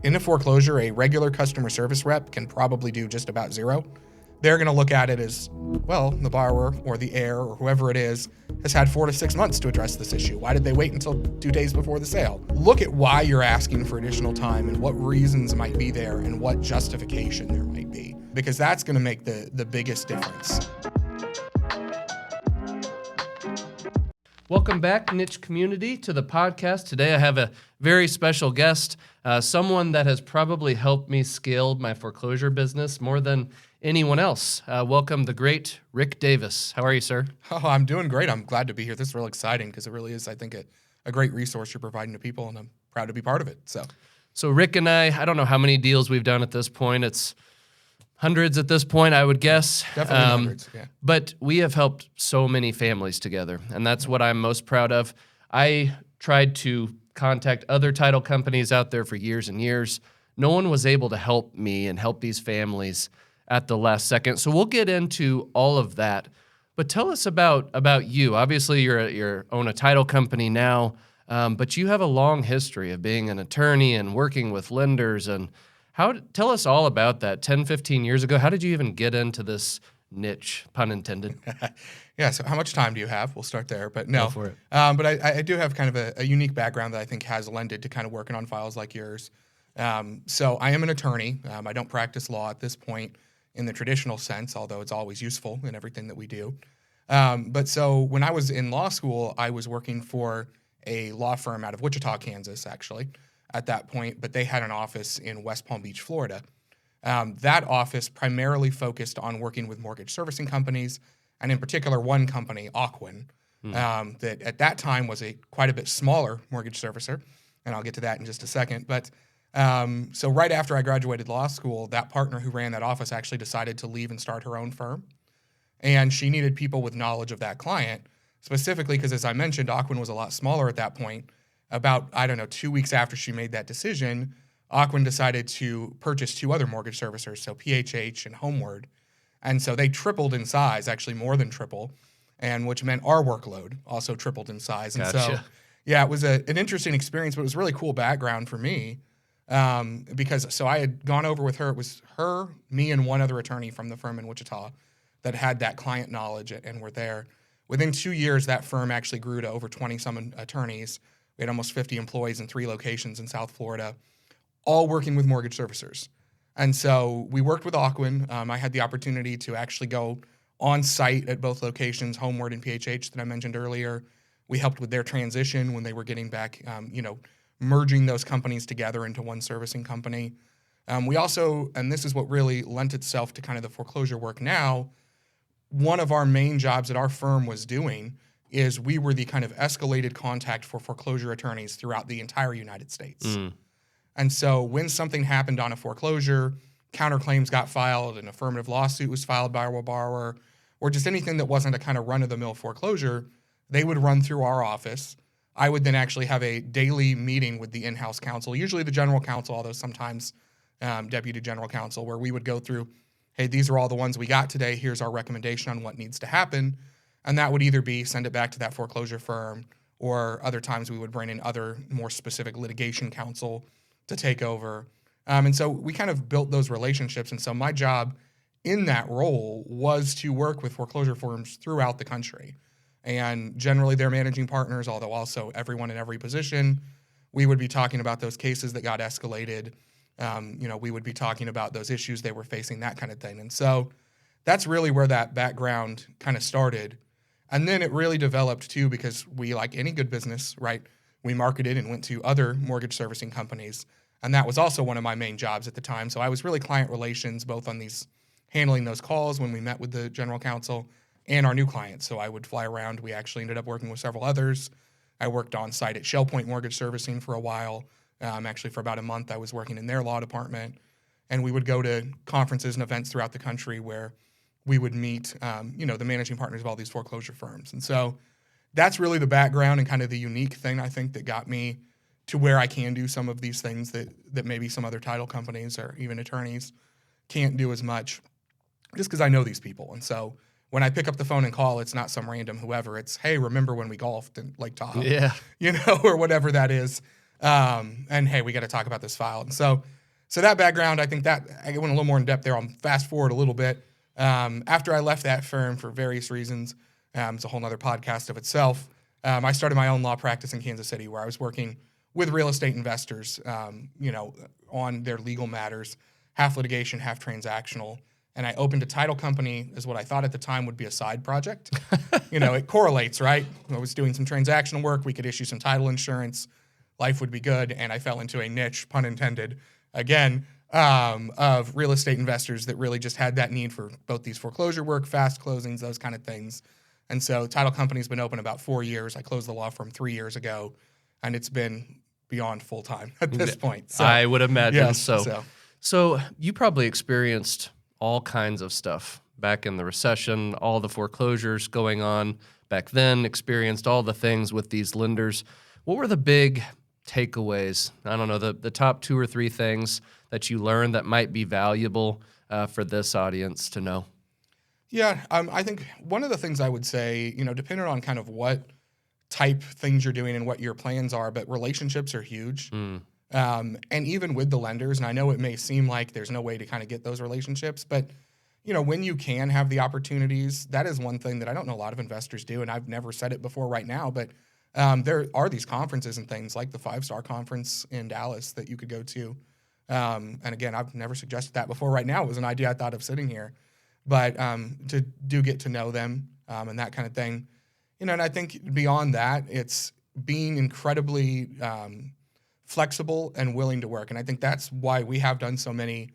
In a foreclosure, a regular customer service rep can probably do just about zero. They're going to look at it as, well, the borrower or the heir or whoever it is has had 4 to 6 months to address this issue. Why did they wait until 2 days before the sale? Look at why you're asking for additional time and what reasons might be there and what justification there might be, because that's going to make the biggest difference. Welcome back, niche community, to the podcast. Today I have a very special guest, someone that has probably helped me scale my foreclosure business more than anyone else. Welcome the great Rick Davis. How are you, sir? Oh, I'm doing great. I'm glad to be here. This is real exciting because it really is, I think, a great resource you're providing to people, and I'm proud to be part of it. So Rick and I don't know how many deals we've done at this point. It's hundreds at this point, I would guess. Definitely hundreds, yeah. But we have helped so many families together, and that's what I'm most proud of. I tried to contact other title companies out there for years and years. No one was able to help me and help these families at the last second. So we'll get into all of that. But tell us about you. Obviously, you own a title company now, but you have a long history of being an attorney and working with lenders. And tell us all about that. 10, 15 years ago, how did you even get into this niche, pun intended? Yeah, so how much time do you have? We'll start there, but no. Go for it. But I do have kind of a unique background that I think has lended to kind of working on files like yours. So I am an attorney. I don't practice law at this point in the traditional sense, although it's always useful in everything that we do. But so when I was in law school, I was working for a law firm out of Wichita, Kansas, actually, at that point, but they had an office in West Palm Beach, Florida. That office primarily focused on working with mortgage servicing companies, and in particular, one company, Ocwen, that at that time was quite a bit smaller mortgage servicer, and I'll get to that in just a second. But so right after I graduated law school, that partner who ran that office actually decided to leave and start her own firm, and she needed people with knowledge of that client, specifically because, as I mentioned, Ocwen was a lot smaller at that point. About, 2 weeks after she made that decision, Ocwen decided to purchase 2 other mortgage servicers, so PHH and Homeward. And so they tripled in size, actually more than triple, and which meant our workload also tripled in size. And Gotcha. so, yeah, it was an interesting experience, but it was a really cool background for me because I had gone over with her. It was her, me, and one other attorney from the firm in Wichita that had that client knowledge and were there. Within 2 years, that firm actually grew to over 20-some attorneys. We had almost 50 employees in 3 locations in South Florida, all working with mortgage servicers. And so we worked with Ocwen. I had the opportunity to actually go on site at both locations, Homeward and PHH that I mentioned earlier. We helped with their transition when they were getting back, merging those companies together into one servicing company. We also, and this is what really lent itself to kind of the foreclosure work now, one of our main jobs that our firm was doing is we were the kind of escalated contact for foreclosure attorneys throughout the entire United States. And so when something happened on a foreclosure, counterclaims got filed, an affirmative lawsuit was filed by our borrower, or just anything that wasn't a kind of run-of-the-mill foreclosure, they would run through our office. I would then actually have a daily meeting with the in-house counsel, usually the general counsel, although sometimes deputy general counsel, where we would go through, hey, these are all the ones we got today. Here's our recommendation on what needs to happen. And that would either be send it back to that foreclosure firm, or other times we would bring in other more specific litigation counsel to take over. And so we kind of built those relationships. And so my job in that role was to work with foreclosure firms throughout the country. And generally they're managing partners, although also everyone in every position. We would be talking about those cases that got escalated. We would be talking about those issues they were facing, that kind of thing. And so that's really where that background kind of started. And then it really developed too, because we, like any good business, right, we marketed and went to other mortgage servicing companies. And that was also one of my main jobs at the time. So I was really client relations, both on handling those calls when we met with the general counsel and our new clients. So I would fly around. We actually ended up working with several others. I worked on site at Shell Point Mortgage Servicing for a while. Actually, for about a month, I was working in their law department. And we would go to conferences and events throughout the country where we would meet, the managing partners of all these foreclosure firms. And so that's really the background and kind of the unique thing, I think, that got me to where I can do some of these things that maybe some other title companies or even attorneys can't do as much, just because I know these people. And so when I pick up the phone and call, it's not some random whoever. It's, hey, remember when we golfed in Lake Tahoe? Yeah. Or whatever that is. And hey, we got to talk about this file. And so that background, I think that I went a little more in depth there. I'll fast forward a little bit. After I left that firm for various reasons, it's a whole nother podcast of itself. I started my own law practice in Kansas City, where I was working with real estate investors, on their legal matters, half litigation, half transactional. And I opened a title company as what I thought at the time would be a side project. It correlates, right? I was doing some transactional work. We could issue some title insurance. Life would be good. And I fell into a niche, pun intended, again, of real estate investors that really just had that need for both these foreclosure work, fast closings, those kind of things. And so title company's been open about 4 years. I closed the law firm 3 years ago, and it's been beyond full time at this point. So, I would imagine yes, so. So you probably experienced all kinds of stuff back in the recession, all the foreclosures going on back then, experienced all the things with these lenders. What were the big takeaways? I don't know, the top 2 or 3 things that you learned that might be valuable for this audience to know? Yeah, I think one of the things I would say, depending on kind of what type things you're doing and what your plans are, but relationships are huge. And even with the lenders, and I know it may seem like there's no way to kind of get those relationships, but when you can have the opportunities, that is one thing that I don't know a lot of investors do, and I've never said it before right now, but there are these conferences and things like the 5-Star Conference in Dallas that you could go to. And again, I've never suggested that before right now. It was an idea I thought of sitting here. But to do get to know them and that kind of thing. And I think beyond that, it's being incredibly flexible and willing to work. And I think that's why we have done so many.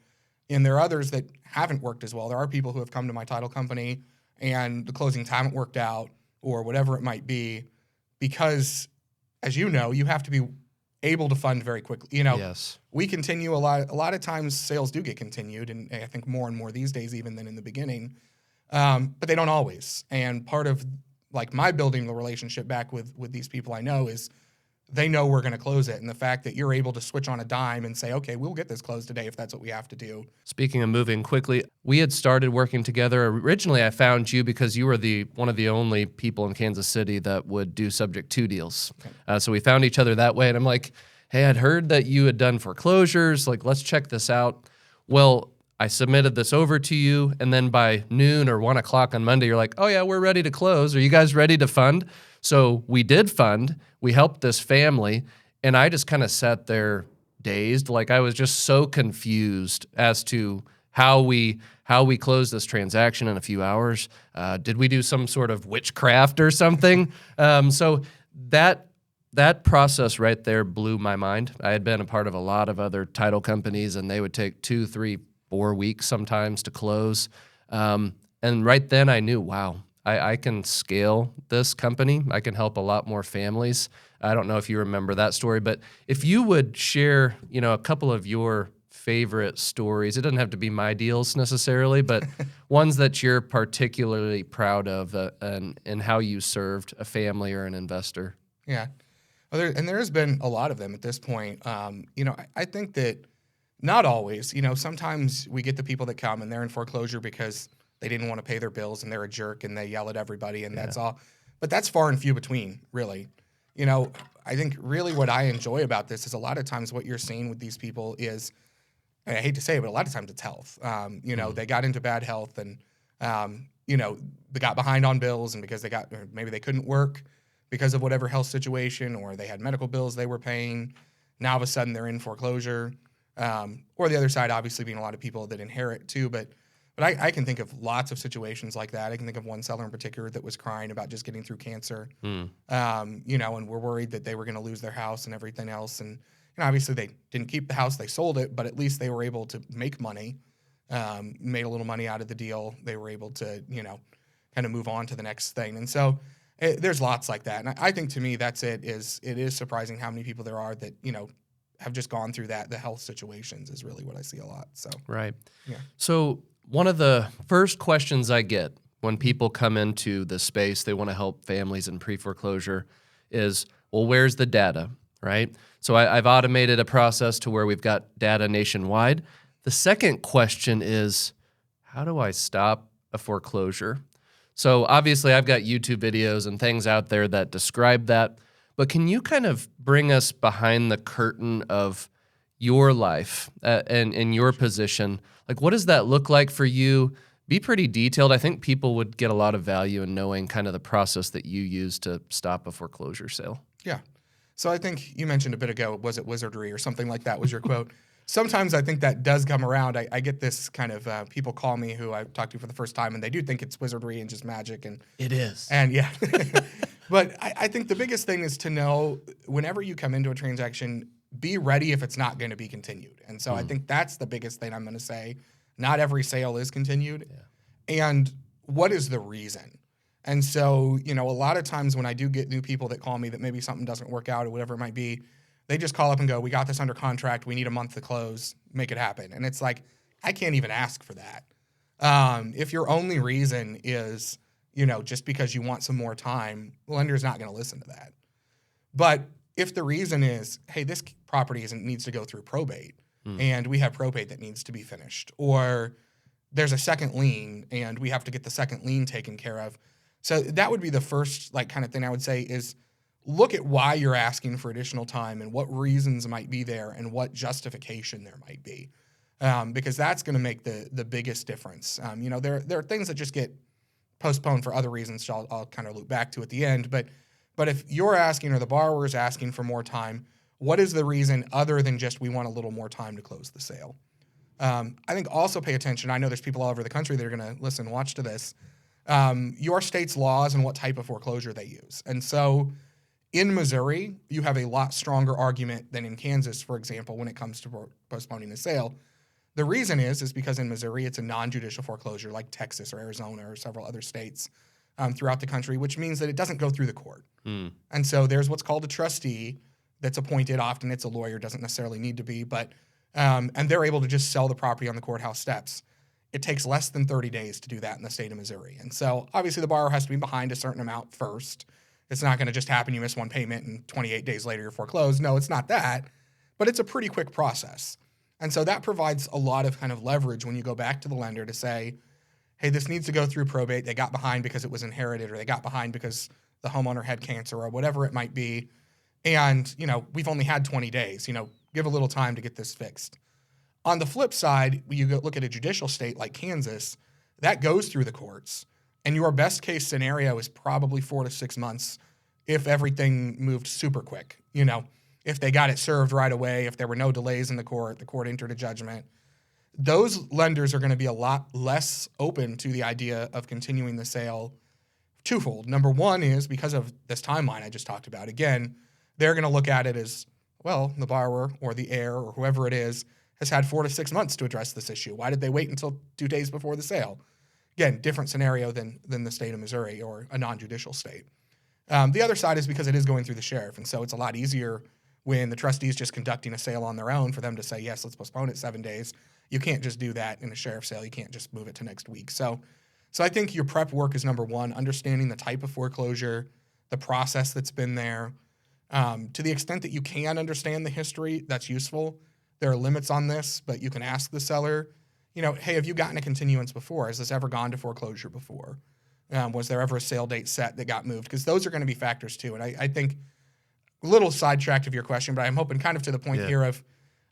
And there are others that haven't worked as well. There are people who have come to my title company and the closings haven't worked out or whatever it might be because, as you know, you have to be able to fund very quickly. Yes. We continue a lot of times sales do get continued, and I think more and more these days even than in the beginning, but they don't always. And part of like my building the relationship back with these people I know is they know we're going to close it. And the fact that you're able to switch on a dime and say, okay, we'll get this closed today if that's what we have to do. Speaking of moving quickly, we had started working together. Originally, I found you because you were one of the only people in Kansas City that would do subject to deals. Okay. So we found each other that way. And I'm like, hey, I'd heard that you had done foreclosures. Like, let's check this out. Well, I submitted this over to you. And then by noon or 1 o'clock on Monday, you're like, oh, yeah, we're ready to close. Are you guys ready to fund? So we did fund. We helped this family. And I just kind of sat there dazed. Like I was just so confused as to how we closed this transaction in a few hours. Did we do some sort of witchcraft or something? So that process right there blew my mind. I had been a part of a lot of other title companies, and they would take 2, 3, 4 weeks sometimes to close. And right then I knew, wow, I can scale this company. I can help a lot more families. I don't know if you remember that story, but if you would share, a couple of your favorite stories, it doesn't have to be my deals necessarily, but ones that you're particularly proud of and how you served a family or an investor. Yeah. Well, there has been a lot of them at this point. I think that not always, sometimes we get the people that come and they're in foreclosure because they didn't want to pay their bills and they're a jerk and they yell at everybody and that's all. But that's far and few between, really. I think really what I enjoy about this is a lot of times what you're seeing with these people is, and I hate to say it, but a lot of times it's health. They got into bad health and, they got behind on bills and because or maybe they couldn't work because of whatever health situation, or they had medical bills they were paying. Now all of a sudden they're in foreclosure. Or the other side, obviously, being a lot of people that inherit too. But I can think of lots of situations like that. I can think of one seller in particular that was crying about just getting through cancer, and we're worried that they were going to lose their house and everything else. And obviously they didn't keep the house, they sold it, but at least they were able to make money, made a little money out of the deal. They were able to, kind of move on to the next thing. And so there's lots like that. And I think to me, it is surprising how many people there are that, have just gone through that. The health situations is really what I see a lot. So, right. Yeah. So one of the first questions I get when people come into this space, they want to help families in pre-foreclosure is, well, where's the data, right? So I've automated a process to where we've got data nationwide. The second question is, how do I stop a foreclosure? So obviously I've got YouTube videos and things out there that describe that, But can you kind of bring us behind the curtain of your life and in your position? Like, what does that look like for you? Be pretty detailed. I think people would get a lot of value in knowing kind of the process that you use to stop a foreclosure sale. Yeah. So I think you mentioned a bit ago, was it wizardry or something like that was your quote. Sometimes I think that does come around. I get this kind of people call me who I've talked to for the first time, and they do think it's wizardry and just magic. It is. And yeah. But I think the biggest thing is to know whenever you come into a transaction, be ready if it's not going to be continued. And so I think that's the biggest thing I'm going to say. Not every sale is continued. Yeah. And what is the reason? And so, a lot of times when I do get new people that call me that maybe something doesn't work out or whatever it might be, they just call up and go, we got this under contract. We need a month to close, make it happen. And it's like, I can't even ask for that. If your only reason is, just because you want some more time, the lender's not going to listen to that. But if the reason is, hey, this property needs to go through probate and we have probate that needs to be finished, or there's a second lien and we have to get the second lien taken care of. So that would be the first kind of thing I would say is look at why you're asking for additional time and what reasons might be there and what justification there might be, because that's going to make the biggest difference. There are things that just get postponed for other reasons, so I'll kind of loop back to at the end. But if you're asking or the borrower is asking for more time, what is the reason other than just we want a little more time to close the sale? I think also pay attention. I know there's people all over the country that are going to listen and watch to this. Your state's laws and what type of foreclosure they use. And so in Missouri, you have a lot stronger argument than in Kansas, for example, when it comes to postponing a sale. The reason is because in Missouri, it's a non-judicial foreclosure like Texas or Arizona or several other states throughout the country, which means that it doesn't go through the court. And so there's what's called a trustee that's appointed. Often it's a lawyer, doesn't necessarily need to be, but and they're able to just sell the property on the courthouse steps. It takes less than 30 days to do that in the state of Missouri. And so obviously the borrower has to be behind a certain amount first. It's not going to just happen. You miss one payment and 28 days later you're foreclosed. No, it's not that, but it's a pretty quick process. And so that provides a lot of kind of leverage when you go back to the lender to say, hey, this needs to go through probate. They got behind because it was inherited, or they got behind because the homeowner had cancer, or whatever it might be. And, we've only had 20 days, give a little time to get this fixed. On the flip side, when you go look at a judicial state like Kansas, that goes through the courts. And your best case scenario is probably 4 to 6 months if everything moved super quick. If they got it served right away, if there were no delays in the court entered a judgment. Those lenders are going to be a lot less open to the idea of continuing the sale twofold. Number one is because of this timeline I just talked about. Again, they're going to look at it as, well, the borrower or the heir or whoever it is has had 4 to 6 months to address this issue. Why did they wait until 2 days before the sale? Again, different scenario than the state of Missouri or a non-judicial state. The other side is because it is going through the sheriff, and so it's a lot easier when the trustee is just conducting a sale on their own for them to say, yes, let's postpone it 7 days. You can't just do that in a sheriff sale. You can't just move it to next week. So I think your prep work is number one, understanding the type of foreclosure, the process that's been there. To the extent that you can understand the history, that's useful. There are limits on this, but you can ask the seller, hey, have you gotten a continuance before? Has this ever gone to foreclosure before? Was there ever a sale date set that got moved? Because those are going to be factors too. And I think a little sidetracked of your question, but I'm hoping kind of to the point here of,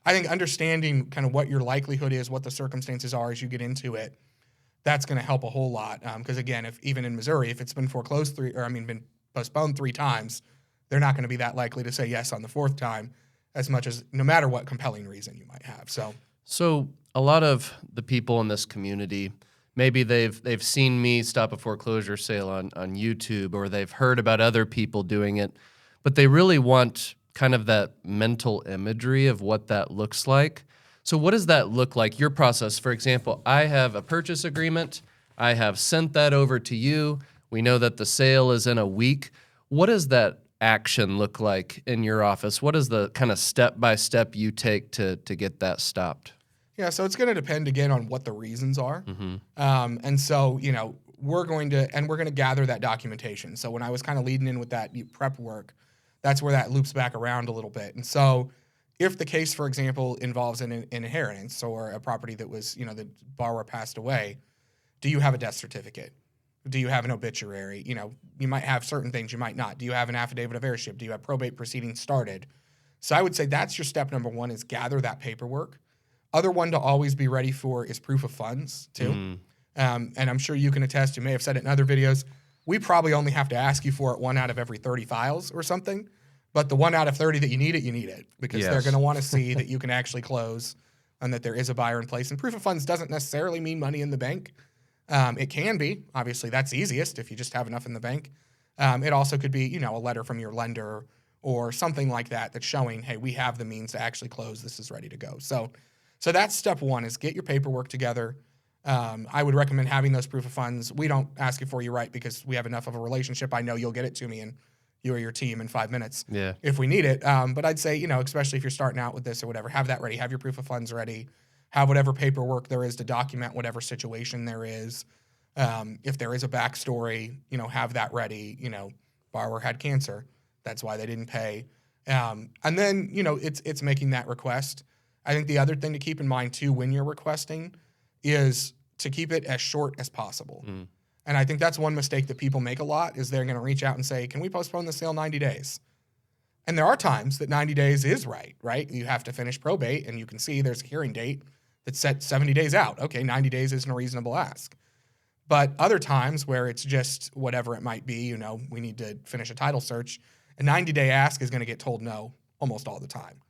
I think understanding kind of what your likelihood is, what the circumstances are as you get into it, that's going to help a whole lot. Because again, if even in Missouri, if it's been foreclosed been postponed 3 times, they're not going to be that likely to say yes on the 4th time, as much as no matter what compelling reason you might have. So a lot of the people in this community, maybe they've seen me stop a foreclosure sale on YouTube, or they've heard about other people doing it, but they really want kind of that mental imagery of what that looks like. So what does that look like? Your process, for example, I have a purchase agreement. I have sent that over to you. We know that the sale is in a week. What does that action look like in your office? What is the kind of step-by-step you take to get that stopped? Yeah, so it's going to depend again on what the reasons are. And so, we're going to gather that documentation. So when I was kind of leading in with that prep work, that's where that loops back around a little bit. And so if the case, for example, involves an inheritance or a property that was, the borrower passed away, do you have a death certificate? Do you have an obituary? You might have certain things, you might not. Do you have an affidavit of heirship? Do you have probate proceedings started? So I would say that's your step number one, is gather that paperwork. Other one to always be ready for is proof of funds too. And I'm sure you can attest, you may have said it in other videos, we probably only have to ask you for it 1 out of every 30 files or something. But the 1 out of 30 that you need it because they're going to want to see that you can actually close and that there is a buyer in place. And proof of funds doesn't necessarily mean money in the bank. It can be. Obviously, that's easiest if you just have enough in the bank. It also could be, a letter from your lender or something like that that's showing, hey, we have the means to actually close. This is ready to go. So that's step one, is get your paperwork together. I would recommend having those proof of funds. We don't ask it for you, right, because we have enough of a relationship. I know you'll get it to me and you or your team in 5 minutes if we need it. But I'd say, especially if you're starting out with this or whatever, have that ready. Have your proof of funds ready. Have whatever paperwork there is to document whatever situation there is. If there is a backstory, have that ready. Borrower had cancer. That's why they didn't pay. And then, it's making that request. I think the other thing to keep in mind too when you're requesting is to keep it as short as possible. And I think that's one mistake that people make a lot, is they're going to reach out and say, can we postpone the sale 90 days? And there are times that 90 days is right? You have to finish probate, and you can see there's a hearing date that's set 70 days out. Okay, 90 days isn't a reasonable ask. But other times where it's just whatever it might be, we need to finish a title search, a 90-day ask is going to get told no almost all the time.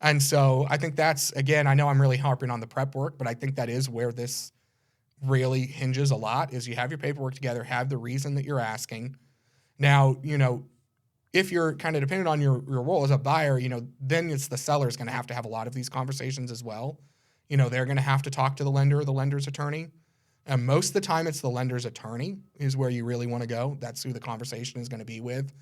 And so I think that's, again, I know I'm really harping on the prep work, but I think that is where this really hinges a lot, is you have your paperwork together, have the reason that you're asking. Now, if you're kind of dependent on your role as a buyer, then it's the seller's going to have a lot of these conversations as well. They're going to have to talk to the lender or the lender's attorney. And most of the time it's the lender's attorney is where you really want to go. That's who the conversation is going to be with.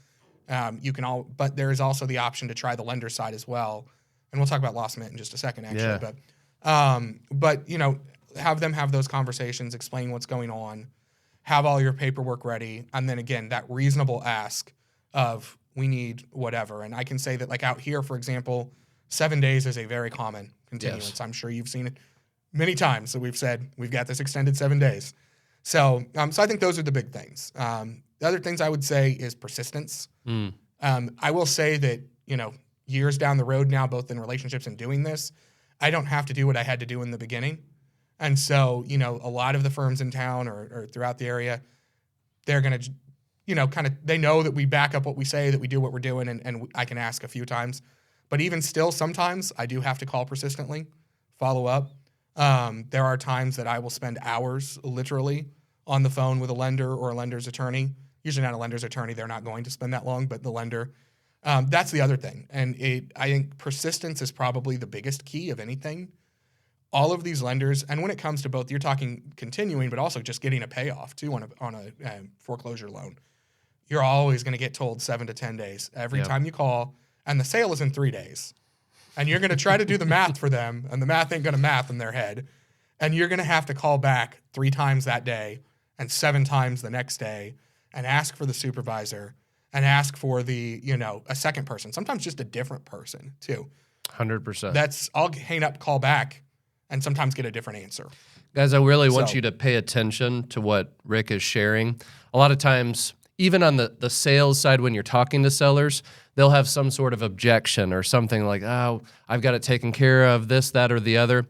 But there is also the option to try the lender side as well. And we'll talk about loss amendment in just a second, actually. Yeah. But have them have those conversations, explain what's going on, have all your paperwork ready, and then again, that reasonable ask of, we need whatever. And I can say that, like out here, for example, 7 days is a very common continuance. Yes. I'm sure you've seen it many times that we've said, we've got this extended 7 days. So I think those are the big things. The other things I would say is persistence. I will say that, years down the road now, both in relationships and doing this, I don't have to do what I had to do in the beginning. And so, a lot of the firms in town or throughout the area, they're going to, they know that we back up what we say, that we do what we're doing, and I can ask a few times. But even still, sometimes I do have to call persistently, follow up. There are times that I will spend hours literally on the phone with a lender or a lender's attorney. Usually not a lender's attorney. They're not going to spend that long, but the lender. That's the other thing. And I think persistence is probably the biggest key of anything. All of these lenders, and when it comes to both, you're talking continuing, but also just getting a payoff too on a foreclosure loan. You're always going to get told 7 to 10 days every time you call, and the sale is in 3 days. And you're going to try to do the math for them, and the math ain't going to math in their head. And you're going to have to call back 3 times that day and 7 times the next day and ask for the supervisor and ask for the, a second person, sometimes just a different person too. 100%. I'll hang up, call back, and sometimes get a different answer. Guys, I really want you to pay attention to what Rick is sharing. A lot of times, even on the sales side, when you're talking to sellers, they'll have some sort of objection or something like, oh, I've got it taken care of, this, that, or the other.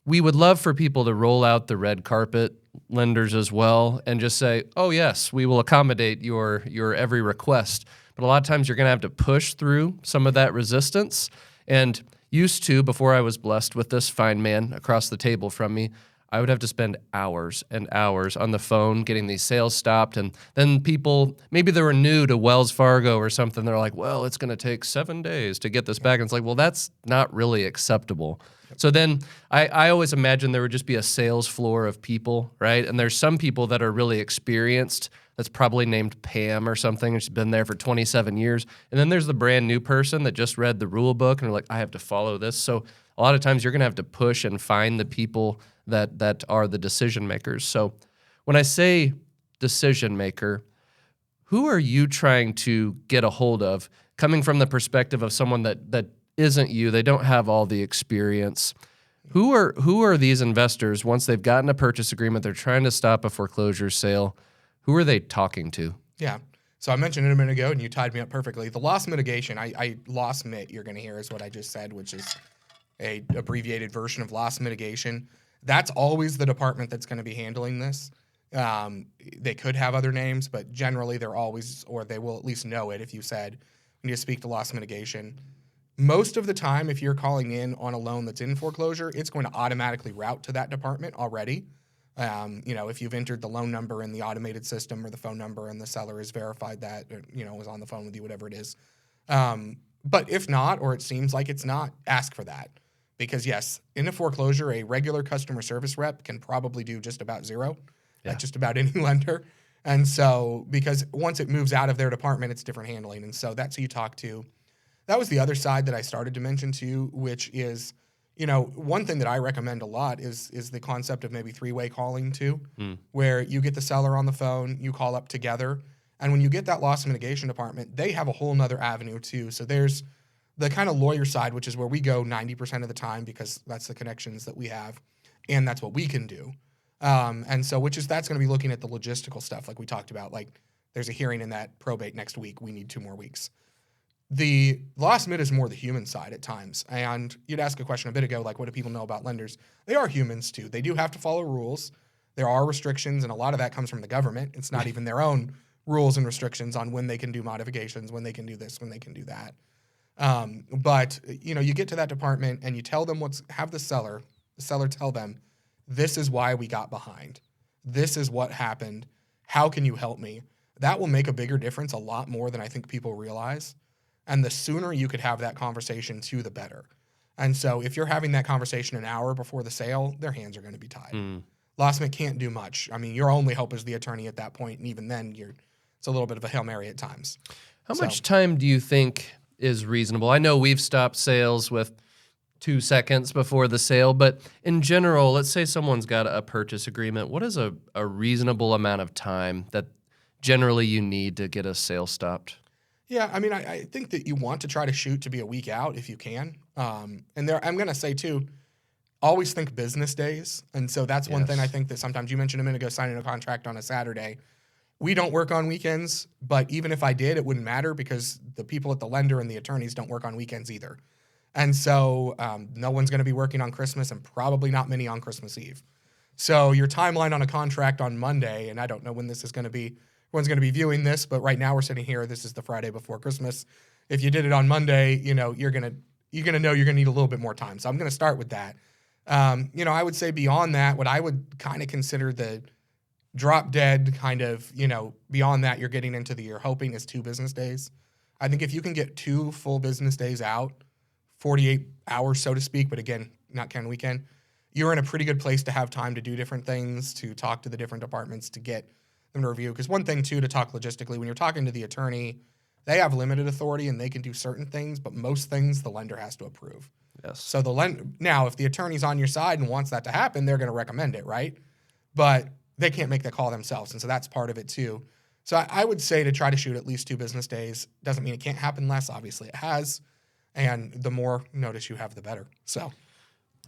We would love for people to roll out the red carpet, lenders as well, and just say, oh, yes, we will accommodate your every request. But a lot of times you're going to have to push through some of that resistance. And used to, before I was blessed with this fine man across the table from me, I would have to spend hours and hours on the phone getting these sales stopped. And then people, maybe they were new to Wells Fargo or something, they're like, well, it's going to take 7 days to get this back. And it's like, well, that's not really acceptable. So then I always imagine there would just be a sales floor of people, right? And there's some people that are really experienced that's probably named Pam or something, and she's been there for 27 years. And then there's the brand new person that just read the rule book and are like, I have to follow this. So a lot of times you're going to have to push and find the people that are the decision makers. So when I say decision maker, who are you trying to get a hold of, coming from the perspective of someone that isn't you, they don't have all the experience? Who are these investors once they've gotten a purchase agreement, they're trying to stop a foreclosure sale? Who are they talking to? Yeah. So I mentioned it a minute ago, and you tied me up perfectly. The loss mitigation, I loss mit, you're going to hear is what I just said, which is a abbreviated version of loss mitigation. That's always the department that's going to be handling this. They could have other names, but generally they're always, or they will at least know it if you said, we need to speak to loss mitigation. Most of the time, if you're calling in on a loan that's in foreclosure, it's going to automatically route to that department already. If you've entered the loan number in the automated system or the phone number and the seller has verified that, or, is on the phone with you, whatever it is. But if not, or it seems like it's not, ask for that. Because yes, in a foreclosure, a regular customer service rep can probably do just about zero at just about any lender. And so, because once it moves out of their department, it's different handling. And so that's who you talk to. That was the other side that I started to mention to you, which is, one thing that I recommend a lot is the concept of maybe three-way calling too, where you get the seller on the phone, you call up together. And when you get that loss mitigation department, they have a whole nother avenue too. So there's the kind of lawyer side, which is where we go 90% of the time because that's the connections that we have and that's what we can do. That's going to be looking at the logistical stuff like we talked about. Like there's a hearing in that probate next week. We need 2 more weeks. The loss mit is more the human side at times. And you'd ask a question a bit ago, like what do people know about lenders? They are humans too. They do have to follow rules. There are restrictions, and a lot of that comes from the government. It's not even their own rules and restrictions on when they can do modifications, when they can do this, when they can do that. But you get to that department and you tell them have the seller tell them, this is why we got behind. This is what happened. How can you help me? That will make a bigger difference, a lot more than I think people realize. And the sooner you could have that conversation too, the better. And so if you're having that conversation an hour before the sale, their hands are going to be tied. Lossman can't do much. I mean, your only hope is the attorney at that point, and even then, it's a little bit of a Hail Mary at times. How much time do you think is reasonable? I know we've stopped sales with 2 seconds before the sale, but in general, let's say someone's got a purchase agreement. What is a reasonable amount of time that generally you need to get a sale stopped? Yeah, I mean, I think that you want to try to shoot to be a week out if you can. I'm going to say, too, always think business days. And so that's one thing I think that sometimes you mentioned a minute ago, signing a contract on a Saturday. We don't work on weekends, but even if I did, it wouldn't matter because the people at the lender and the attorneys don't work on weekends either. And so no one's going to be working on Christmas and probably not many on Christmas Eve. So your timeline on a contract on Monday, and I don't know when this is going to be, everyone's going to be viewing this, but right now we're sitting here. This is the Friday before Christmas. If you did it on Monday, you're going to know you're going to need a little bit more time. So I'm going to start with that. I would say beyond that, what I would kind of consider the drop dead kind of, beyond that, you're getting into you're hoping is 2 business days. I think if you can get 2 full business days out, 48 hours, so to speak, but again, not counting weekend, you're in a pretty good place to have time to do different things, to talk to the different departments, to get them to review. Because one thing, too, to talk logistically, when you're talking to the attorney, they have limited authority and they can do certain things, but most things the lender has to approve. Yes. So now, if the attorney's on your side and wants that to happen, they're going to recommend it, right? But they can't make that call themselves, and so that's part of it, too. So I would say to try to shoot at least 2 business days. Doesn't mean it can't happen less. Obviously, it has. And the more notice you have, the better. So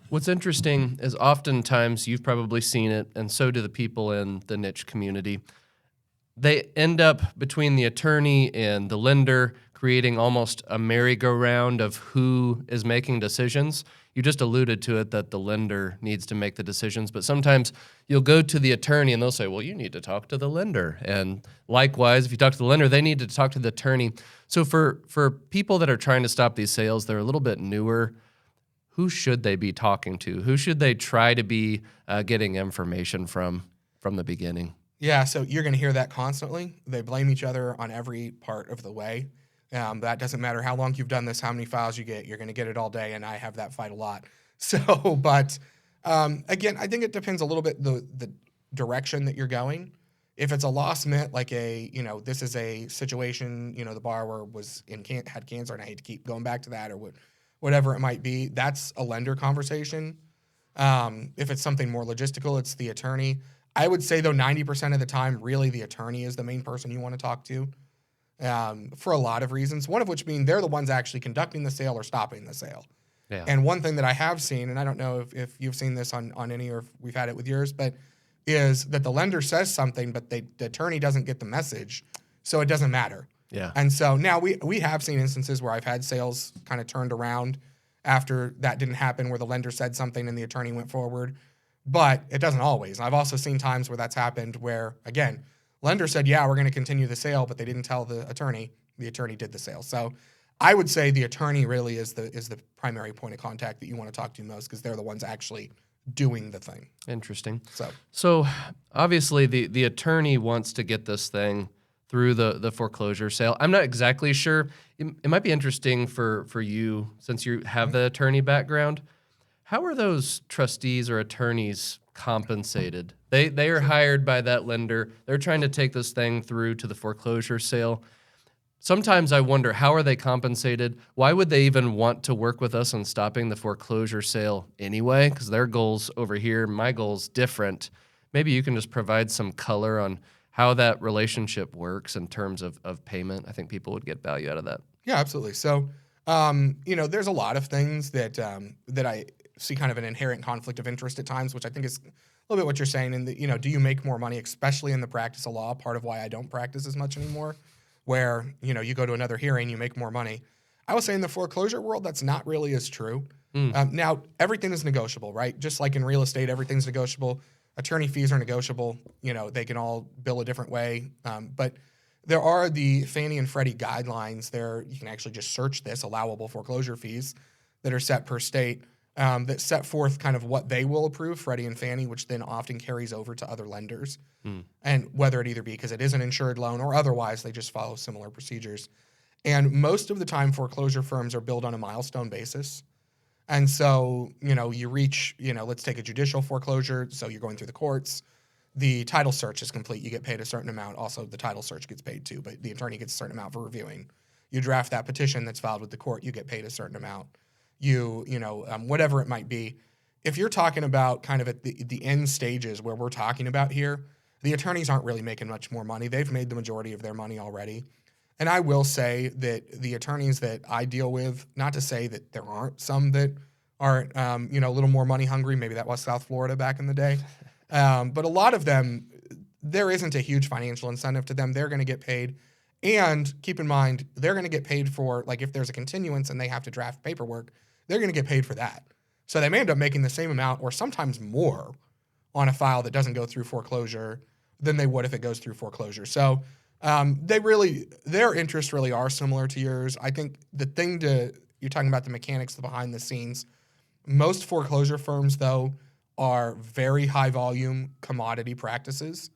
what's interesting is oftentimes you've probably seen it, and so do the people in the niche community. They end up between the attorney and the lender creating almost a merry-go-round of who is making decisions. You just alluded to it that the lender needs to make the decisions, but sometimes you'll go to the attorney and they'll say, well, you need to talk to the lender. And likewise, if you talk to the lender, they need to talk to the attorney. So for people that are trying to stop these sales, they're a little bit newer. Who should they be talking to? Who should they try to be getting information from the beginning? Yeah, so you're going to hear that constantly. They blame each other on every part of the way. That doesn't matter how long you've done this, how many files you get. You're going to get it all day, and I have that fight a lot. So, but again, I think it depends a little bit the direction that you're going. If it's a loss mint, like this is a situation, the borrower had cancer, and I hate to keep going back to that, or whatever it might be, that's a lender conversation. If it's something more logistical, it's the attorney. I would say, though, 90% of the time, really the attorney is the main person you want to talk to for a lot of reasons, one of which being they're the ones actually conducting the sale or stopping the sale. Yeah. And one thing that I have seen, and I don't know if you've seen this on any or if we've had it with yours, but is that the lender says something, but the attorney doesn't get the message, so it doesn't matter. Yeah. And so now we have seen instances where I've had sales kind of turned around after that didn't happen, where the lender said something and the attorney went forward, but it doesn't always. And I've also seen times where that's happened where, again, lender said, yeah, we're going to continue the sale, but they didn't tell the attorney did the sale. So I would say the attorney really is the primary point of contact that you want to talk to most, because they're the ones actually doing the thing. Interesting. So obviously the attorney wants to get this thing through the foreclosure sale. I'm not exactly sure. It might be interesting for you, since you have the attorney background. How are those trustees or attorneys compensated? They are hired by that lender. They're trying to take this thing through to the foreclosure sale. Sometimes I wonder, how are they compensated? Why would they even want to work with us on stopping the foreclosure sale anyway? Because their goals over here, my goal's different. Maybe you can just provide some color on how that relationship works in terms of payment. I think people would get value out of that. yeah, absolutely. So there's a lot of things that that I see kind of an inherent conflict of interest at times, which I think is a little bit what you're saying. And do you make more money, especially in the practice of law? Part of why I don't practice as much anymore, where you go to another hearing, you make more money. I will say in the foreclosure world, that's not really as true. Now, everything is negotiable, right? Just like in real estate, everything's negotiable. Attorney fees are negotiable. They can all bill a different way. But there are the Fannie and Freddie guidelines there. You can actually just search this, allowable foreclosure fees that are set per state, that set forth kind of what they will approve, Freddie and Fannie, which then often carries over to other lenders. And whether it either be because it is an insured loan or otherwise, they just follow similar procedures. And most of the time, foreclosure firms are billed on a milestone basis. And so, you reach, let's take a judicial foreclosure. So you're going through the courts. The title search is complete. You get paid a certain amount. Also, the title search gets paid too, but the attorney gets a certain amount for reviewing. You draft that petition that's filed with the court. You get paid a certain amount. Whatever it might be. If you're talking about kind of at the end stages where we're talking about here, the attorneys aren't really making much more money. They've made the majority of their money already. And I will say that the attorneys that I deal with, not to say that there aren't some that aren't, a little more money hungry. Maybe that was South Florida back in the day. But a lot of them, there isn't a huge financial incentive to them. They're going to get paid. And keep in mind, they're going to get paid for, like, if there's a continuance and they have to draft paperwork, they're going to get paid for that. So they may end up making the same amount or sometimes more on a file that doesn't go through foreclosure than they would if it goes through foreclosure. So their interests really are similar to yours. I think you're talking about the mechanics, the behind the scenes. Most foreclosure firms, though, are very high volume commodity practices.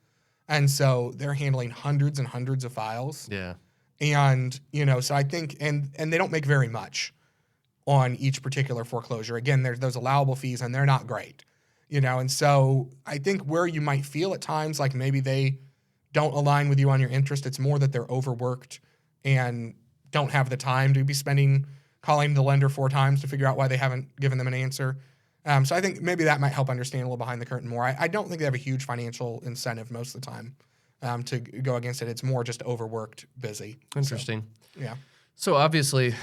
And so they're handling hundreds and hundreds of files. Yeah. And, so I think, and they don't make very much on each particular foreclosure. Again, there's those allowable fees and they're not great, and so I think where you might feel at times like maybe they don't align with you on your interest, it's more that they're overworked and don't have the time to be calling the lender 4 times to figure out why they haven't given them an answer. So I think maybe that might help understand a little behind the curtain more. I don't think they have a huge financial incentive most of the time to go against it. It's more just overworked, busy. Interesting. So, yeah. So obviously,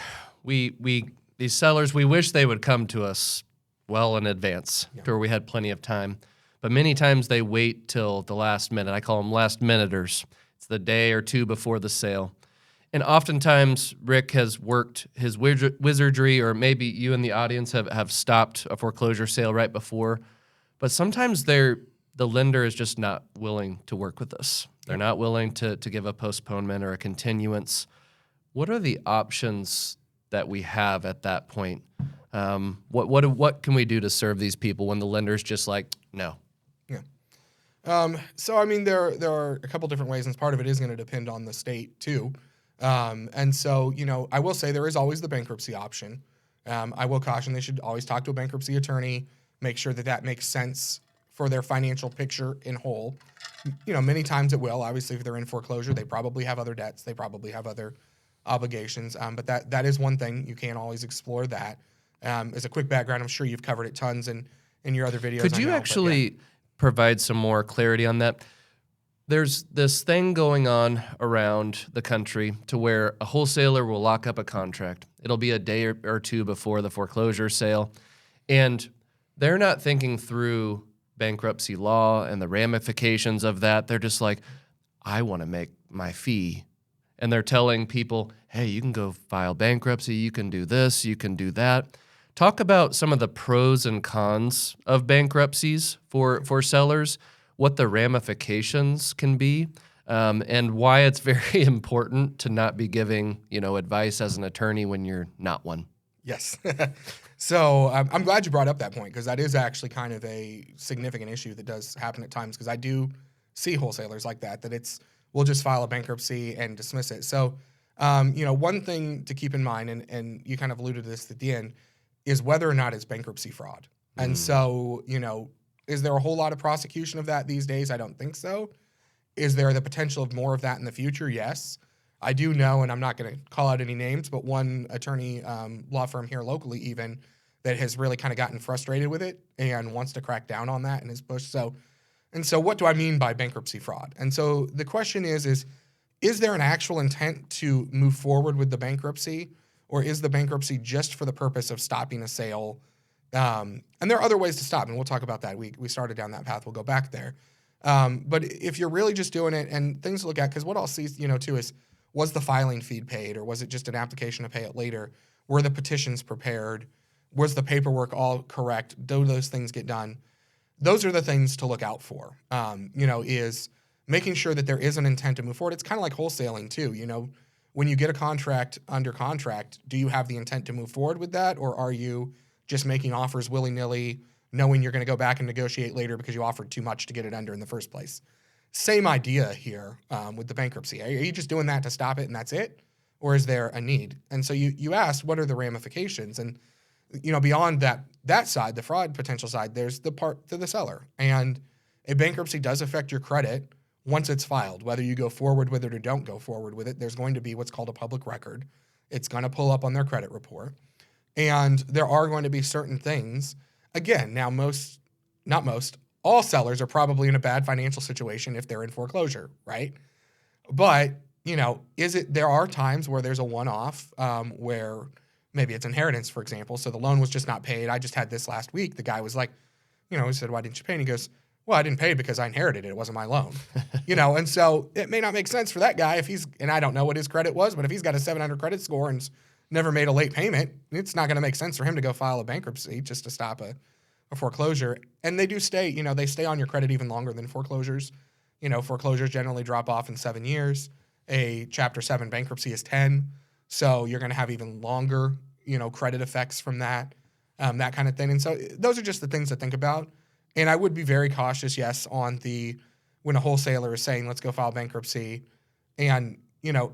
these sellers, we wish they would come to us well in advance, to where we had plenty of time. But many times they wait till the last minute. I call them last minuters. It's the day or two before the sale. And oftentimes, Rick has worked his wizardry, or maybe you in the audience have stopped a foreclosure sale right before. But sometimes the lender is just not willing to work with us. They're not willing to give a postponement or a continuance. What are the options that we have at that point? What can we do to serve these people when the lender's just like, no? Yeah. So, I mean, there are a couple different ways, and part of it is going to depend on the state, too. And so, I will say there is always the bankruptcy option. I will caution they should always talk to a bankruptcy attorney, make sure that makes sense for their financial picture in whole. Many times it will. Obviously, if they're in foreclosure, they probably have other debts. They probably have other obligations. But that is one thing. You can always explore that. As a quick background, I'm sure you've covered it tons in your other videos. Could you actually provide some more clarity on that? There's this thing going on around the country to where a wholesaler will lock up a contract. It'll be a day or two before the foreclosure sale. And they're not thinking through bankruptcy law and the ramifications of that. They're just like, I want to make my fee. And they're telling people, hey, you can go file bankruptcy, you can do this, you can do that. Talk about some of the pros and cons of bankruptcies for sellers, what the ramifications can be, and why it's very important to not be giving, advice as an attorney when you're not one. Yes. So I'm glad you brought up that point, because that is actually kind of a significant issue that does happen at times, because I do see wholesalers like that we'll just file a bankruptcy and dismiss it. So, one thing to keep in mind, and you kind of alluded to this at the end, is whether or not it's bankruptcy fraud. And so, is there a whole lot of prosecution of that these days? I don't think so. Is there the potential of more of that in the future? Yes. I do know, and I'm not going to call out any names, but one attorney law firm here locally even that has really kind of gotten frustrated with it and wants to crack down on that and has pushed. So what do I mean by bankruptcy fraud? And so the question is there an actual intent to move forward with the bankruptcy, or is the bankruptcy just for the purpose of stopping a sale? And there are other ways to stop, and we'll talk about that. We started down that path. We'll go back there. But if you're really just doing it, and things to look at, because what I'll see, too, is, was the filing fee paid, or was it just an application to pay it later? Were the petitions prepared? Was the paperwork all correct? Do those things get done? Those are the things to look out for, is making sure that there is an intent to move forward. It's kind of like wholesaling too. When you get a contract under contract, do you have the intent to move forward with that? Or are you just making offers willy-nilly, knowing you're going to go back and negotiate later because you offered too much to get it under in the first place? Same idea here with the bankruptcy. Are you just doing that to stop it and that's it? Or is there a need? And so you asked, what are the ramifications? And, beyond that side, the fraud potential side, there's the part to the seller. And a bankruptcy does affect your credit once it's filed. Whether you go forward with it or don't go forward with it, there's going to be what's called a public record. It's going to pull up on their credit report. And there are going to be certain things. Again, now not most, all sellers are probably in a bad financial situation if they're in foreclosure, right? But, there are times where there's a one-off where maybe it's inheritance, for example. So the loan was just not paid. I just had this last week. The guy was like, he said, why didn't you pay? And he goes, well, I didn't pay because I inherited it. It wasn't my loan, and so it may not make sense for that guy and I don't know what his credit was, but if he's got a 700 credit score and's never made a late payment, it's not going to make sense for him to go file a bankruptcy just to stop a foreclosure. And they do stay, they stay on your credit even longer than foreclosures. Foreclosures generally drop off in 7 years. A Chapter 7 bankruptcy is 10. So you're going to have even longer, credit effects from that kind of thing. And so those are just the things to think about. And I would be very cautious, yes, when a wholesaler is saying, let's go file bankruptcy. And,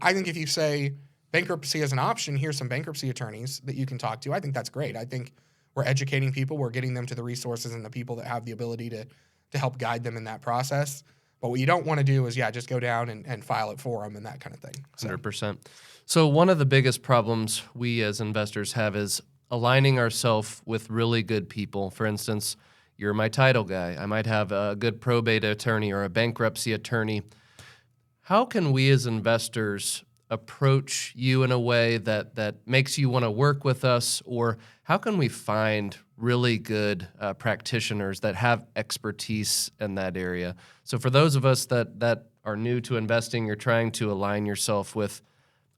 I think if you say bankruptcy is an option, here's some bankruptcy attorneys that you can talk to. I think that's great. I think we're educating people. We're getting them to the resources and the people that have the ability to help guide them in that process. But what you don't want to do is, just go down and file it for them and that kind of thing. So. 100%. So one of the biggest problems we as investors have is aligning ourselves with really good people. For instance, you're my title guy. I might have a good probate attorney or a bankruptcy attorney. How can we as investors approach you in a way that makes you want to work with us? Or how can we find really good practitioners that have expertise in that area? So for those of us that are new to investing, you're trying to align yourself with,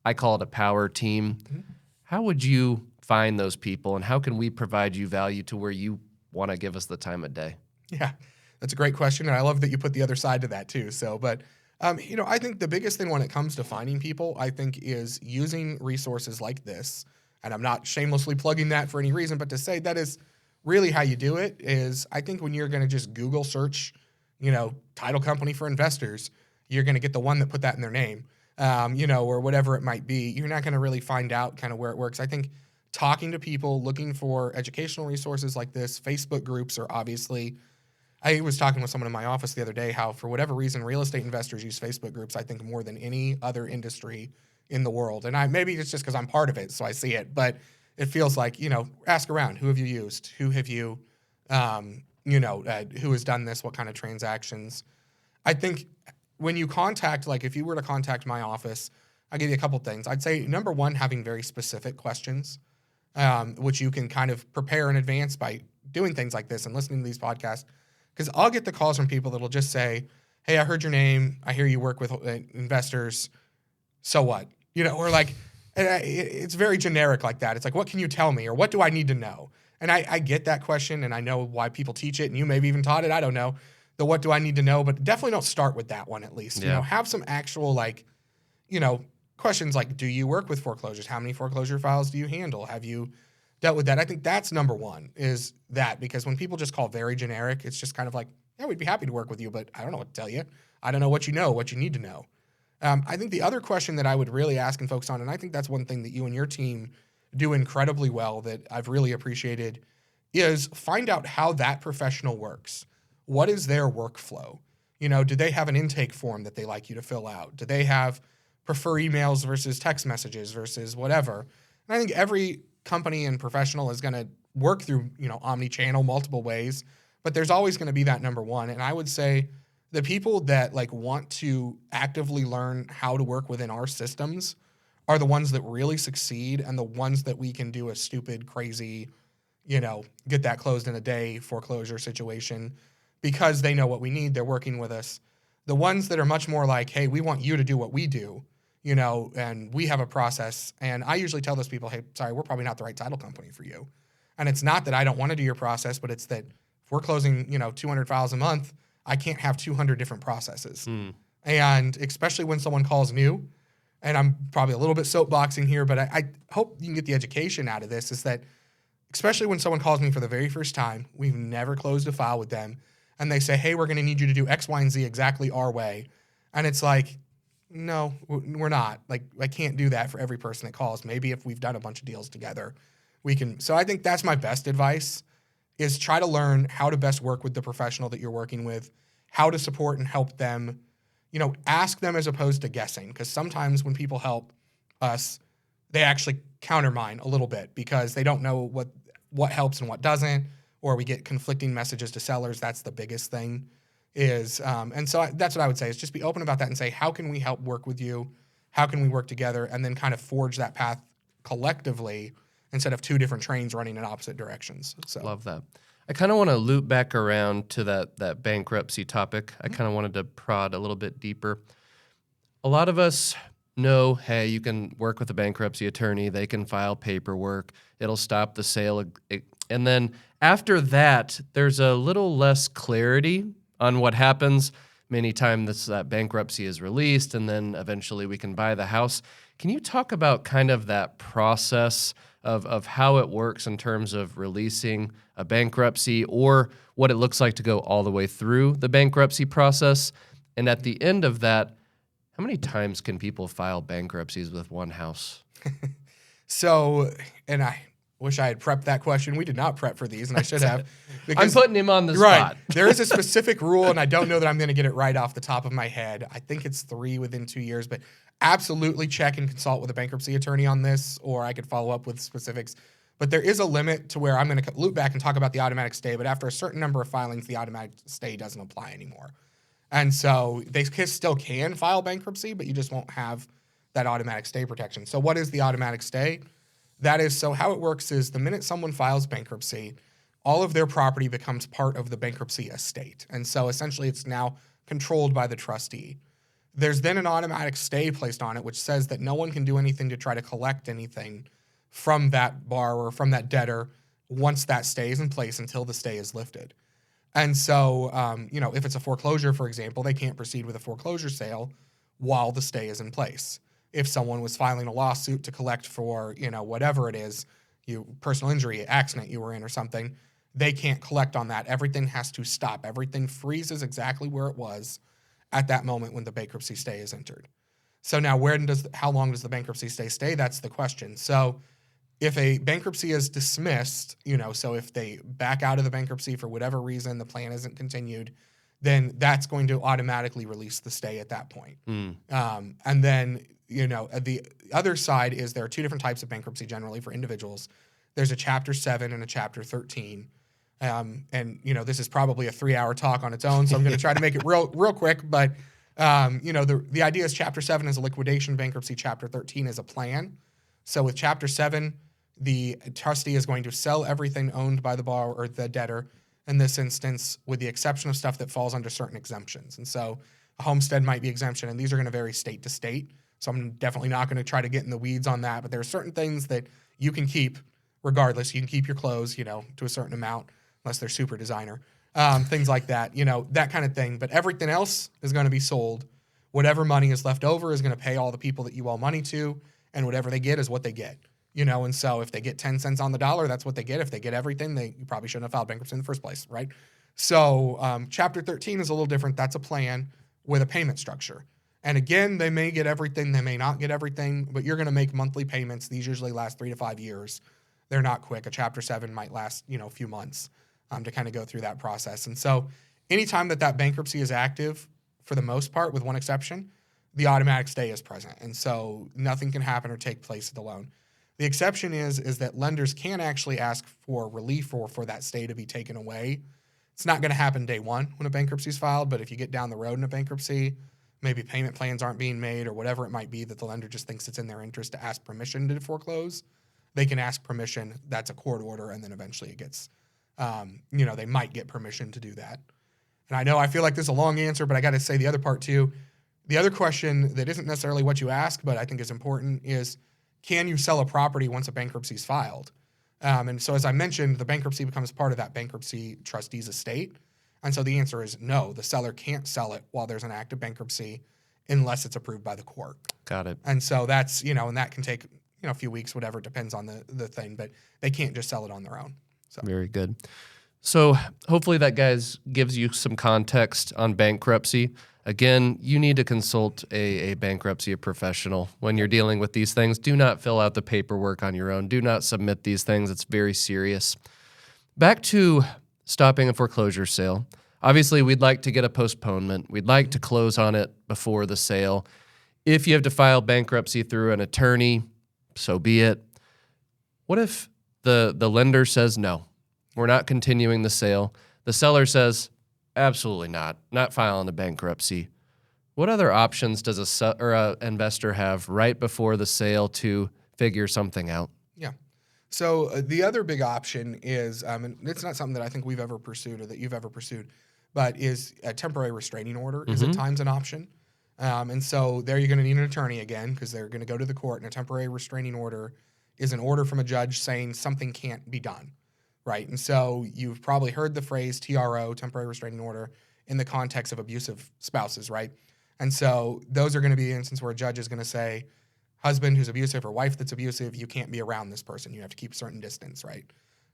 I call it a power team. Mm-hmm. How would you find those people, and how can we provide you value to where you want to give us the time of day? Yeah, that's a great question. And I love that you put the other side to that too. So, but I think the biggest thing when it comes to finding people, I think, is using resources like this. And I'm not shamelessly plugging that for any reason, but to say that is really how you do it is, I think when you're going to just Google search, title company for investors, you're going to get the one that put that in their name, or whatever it might be. You're not going to really find out kind of where it works. I think talking to people, looking for educational resources like this, Facebook groups are obviously, I was talking with someone in my office the other day how, for whatever reason, real estate investors use Facebook groups, I think, more than any other industry in the world. And maybe it's just because I'm part of it, so I see it. But it feels like, ask around. Who have you used? Who have you, who has done this? What kind of transactions? I think when you contact, like if you were to contact my office, I'll give you a couple things. I'd say, number one, having very specific questions, which you can kind of prepare in advance by doing things like this and listening to these podcasts. Because I'll get the calls from people that'll just say, hey, I heard your name. I hear you work with investors. So what? Or like, it's very generic like that. It's like, what can you tell me? Or what do I need to know? And I get that question, and I know why people teach it, and you maybe even taught it. I don't know. The what do I need to know? But definitely don't start with that one, at least. Yeah. Have some actual, like, questions like, do you work with foreclosures? How many foreclosure files do you handle? Have you dealt with that? I think that's number one, is that, because when people just call very generic, it's just kind of like, yeah, we'd be happy to work with you, but I don't know what to tell you. I don't know what you need to know. I think the other question that I would really ask and focus on, and I think that's one thing that you and your team do incredibly well that I've really appreciated, is find out how that professional works. What is their workflow? Do they have an intake form that they like you to fill out? Do they prefer emails versus text messages versus whatever? And I think every company and professional is going to work through, omni-channel multiple ways, but there's always going to be that number one. And I would say the people that like want to actively learn how to work within our systems are the ones that really succeed, and the ones that we can do a stupid, crazy, get that closed in a day foreclosure situation, because they know what we need. They're working with us. The ones that are much more like, hey, we want you to do what we do, and we have a process. And I usually tell those people, hey, sorry, we're probably not the right title company for you. And it's not that I don't want to do your process, but it's that if we're closing, 200 files a month, I can't have 200 different processes. And especially when someone calls new, and I'm probably a little bit soapboxing here, but I hope you can get the education out of this, is that especially when someone calls me for the very first time, we've never closed a file with them, and they say, hey, we're going to need you to do X, Y, and Z exactly our way. And it's like, no, we're not. Like, I can't do that for every person that calls. Maybe if we've done a bunch of deals together, we can. So I think that's my best advice, is try to learn how to best work with the professional that you're working with, how to support and help them, ask them as opposed to guessing. Because sometimes when people help us, they actually countermine a little bit because they don't know what helps and what doesn't, or we get conflicting messages to sellers. That's the biggest thing is, and so that's what I would say, is just be open about that and say, how can we help work with you? How can we work together? And then kind of forge that path collectively instead of two different trains running in opposite directions. So love that. I kind of want to loop back around to that bankruptcy topic. I kind of wanted to prod a little bit deeper. A lot of us know, hey, you can work with a bankruptcy attorney. They can file paperwork. It'll stop the sale. And then after that, there's a little less clarity on what happens. Many times that bankruptcy is released, and then eventually we can buy the house. Can you talk about kind of that process of how it works in terms of releasing a bankruptcy, or what it looks like to go all the way through the bankruptcy process? And at the end of that, how many times can people file bankruptcies with one house? So, and I wish I had prepped that question. We did not prep for these, and I should have. I'm putting him on the spot. There is a specific rule, and I don't know that I'm going to get it right off the top of my head. I think it's 3 within 2 years, but absolutely check and consult with a bankruptcy attorney on this, or I could follow up with specifics. But there is a limit to where I'm going to loop back and talk about the automatic stay, but after a certain number of filings, the automatic stay doesn't apply anymore. And so they still can file bankruptcy, but you just won't have that automatic stay protection. So what is the automatic stay? That is, so how it works is the minute someone files bankruptcy, all of their property becomes part of the bankruptcy estate. And so essentially it's now controlled by the trustee. There's then an automatic stay placed on it, which says that no one can do anything to try to collect anything from that borrower, from that debtor, once that stay is in place until the stay is lifted. And so, if it's a foreclosure, for example, they can't proceed with a foreclosure sale while the stay is in place. If someone was filing a lawsuit to collect for, whatever it is, personal injury, accident you were in or something, they can't collect on that. Everything has to stop. Everything freezes exactly where it was at that moment when the bankruptcy stay is entered. So now how long does the bankruptcy stay? That's the question. So if a bankruptcy is dismissed, so if they back out of the bankruptcy for whatever reason, the plan isn't continued, then that's going to automatically release the stay at that point. And then, the other side is there are 2 different types of bankruptcy generally for individuals. There's a Chapter 7 and a Chapter 13. This is probably a 3-hour talk on its own, so I'm going to try to make it real quick. But, the idea is Chapter 7 is a liquidation bankruptcy. Chapter 13 is a plan. So with Chapter 7, the trustee is going to sell everything owned by the borrower or the debtor, in this instance, with the exception of stuff that falls under certain exemptions. And so a homestead might be exemption, and these are going to vary state to state. So I'm definitely not going to try to get in the weeds on that, but there are certain things that you can keep regardless. You can keep your clothes, to a certain amount, unless they're super designer, things like that, that kind of thing. But everything else is going to be sold. Whatever money is left over is going to pay all the people that you owe money to, and whatever they get is what they get. And so if they get 10 cents on the dollar, that's what they get. If they get everything, you probably shouldn't have filed bankruptcy in the first place, right? So Chapter 13 is a little different. That's a plan with a payment structure. And again, they may get everything, they may not get everything, but you're going to make monthly payments. These usually last 3 to 5 years. They're not quick. A Chapter 7 might last, a few months to kind of go through that process. And so anytime that bankruptcy is active, for the most part, with one exception, the automatic stay is present. And so nothing can happen or take place at the loan. The exception is that lenders can actually ask for relief or for that stay to be taken away. It's not going to happen day one when a bankruptcy is filed, but if you get down the road in a bankruptcy, maybe payment plans aren't being made or whatever it might be that the lender just thinks it's in their interest to ask permission to foreclose, they can ask permission. That's a court order, and then eventually it gets, they might get permission to do that. And I feel like this is a long answer, but I got to say the other part too. The other question that isn't necessarily what you ask, but I think is important is, can you sell a property once a bankruptcy is filed? And so as I mentioned, the bankruptcy becomes part of that bankruptcy trustee's estate. And so the answer is no, the seller can't sell it while there's an active bankruptcy unless it's approved by the court. Got it. And so that's, and that can take, a few weeks, whatever, depends on the thing, but they can't just sell it on their own. So Very good. So hopefully that, guys, gives you some context on bankruptcy. Again, you need to consult a bankruptcy professional when you're dealing with these things. Do not fill out the paperwork on your own. Do not submit these things. It's very serious. Back to stopping a foreclosure sale. Obviously, we'd like to get a postponement. We'd like to close on it before the sale. If you have to file bankruptcy through an attorney, so be it. What if the lender says no? We're not continuing the sale. The seller says, absolutely not filing a bankruptcy. What other options does a investor have right before the sale to figure something out? Yeah. So the other big option is, and it's not something that I think we've ever pursued or that you've ever pursued, but is a temporary restraining order is at times an option. And so there you're going to need an attorney again because they're going to go to the court, and a temporary restraining order is an order from a judge saying something can't be done. Right. And so you've probably heard the phrase TRO, temporary restraining order, in the context of abusive spouses. Right. And so those are going to be instances where a judge is going to say, husband who's abusive or wife that's abusive, you can't be around this person. You have to keep a certain distance. Right.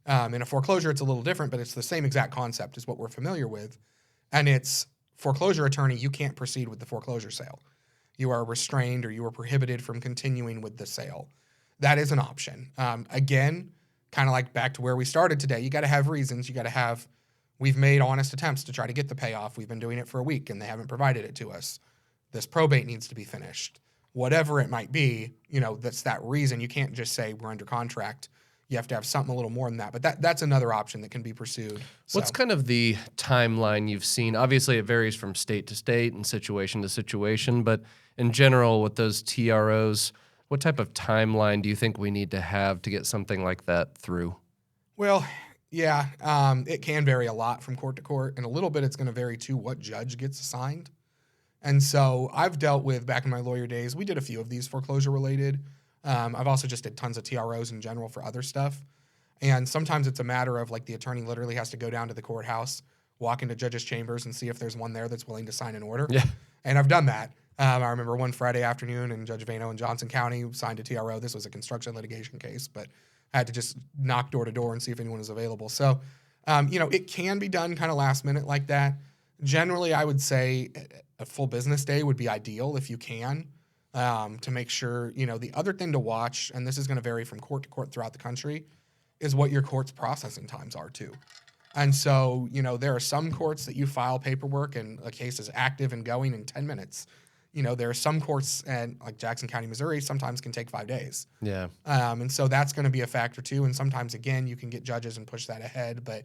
In a foreclosure, it's a little different, but it's the same exact concept as what we're familiar with. And it's foreclosure attorney, you can't proceed with the foreclosure sale. You are restrained or you are prohibited from continuing with the sale. That is an option. Again, kind of like back to where we started today, you got to have reasons. You got to have, we've made honest attempts to try to get the payoff. We've been doing it for a week and they haven't provided it to us. This probate needs to be finished. Whatever it might be, that's that reason. You can't just say we're under contract. You have to have something a little more than that. But that's another option that can be pursued. What's kind of the timeline you've seen? Obviously, it varies from state to state and situation to situation. But in general, with those TROs, what type of timeline do you think we need to have to get something like that through? Well, yeah, it can vary a lot from court to court. And a little bit it's going to vary to what judge gets assigned. And so I've dealt with, back in my lawyer days, we did a few of these foreclosure related. I've also just did tons of TROs in general for other stuff. And sometimes it's a matter of like the attorney literally has to go down to the courthouse, walk into judges' chambers and see if there's one there that's willing to sign an order. Yeah. And I've done that. I remember one Friday afternoon and Judge Vano in Johnson County signed a TRO. This was a construction litigation case, but I had to just knock door to door and see if anyone was available. So, it can be done kind of last minute like that. Generally, I would say a full business day would be ideal if you can, to make sure, the other thing to watch, and this is going to vary from court to court throughout the country, is what your court's processing times are too. And so, there are some courts that you file paperwork and a case is active and going in 10 minutes. There are some courts, and like Jackson County, Missouri, sometimes can take 5 days. Yeah. And so that's going to be a factor too. And sometimes, again, you can get judges and push that ahead. But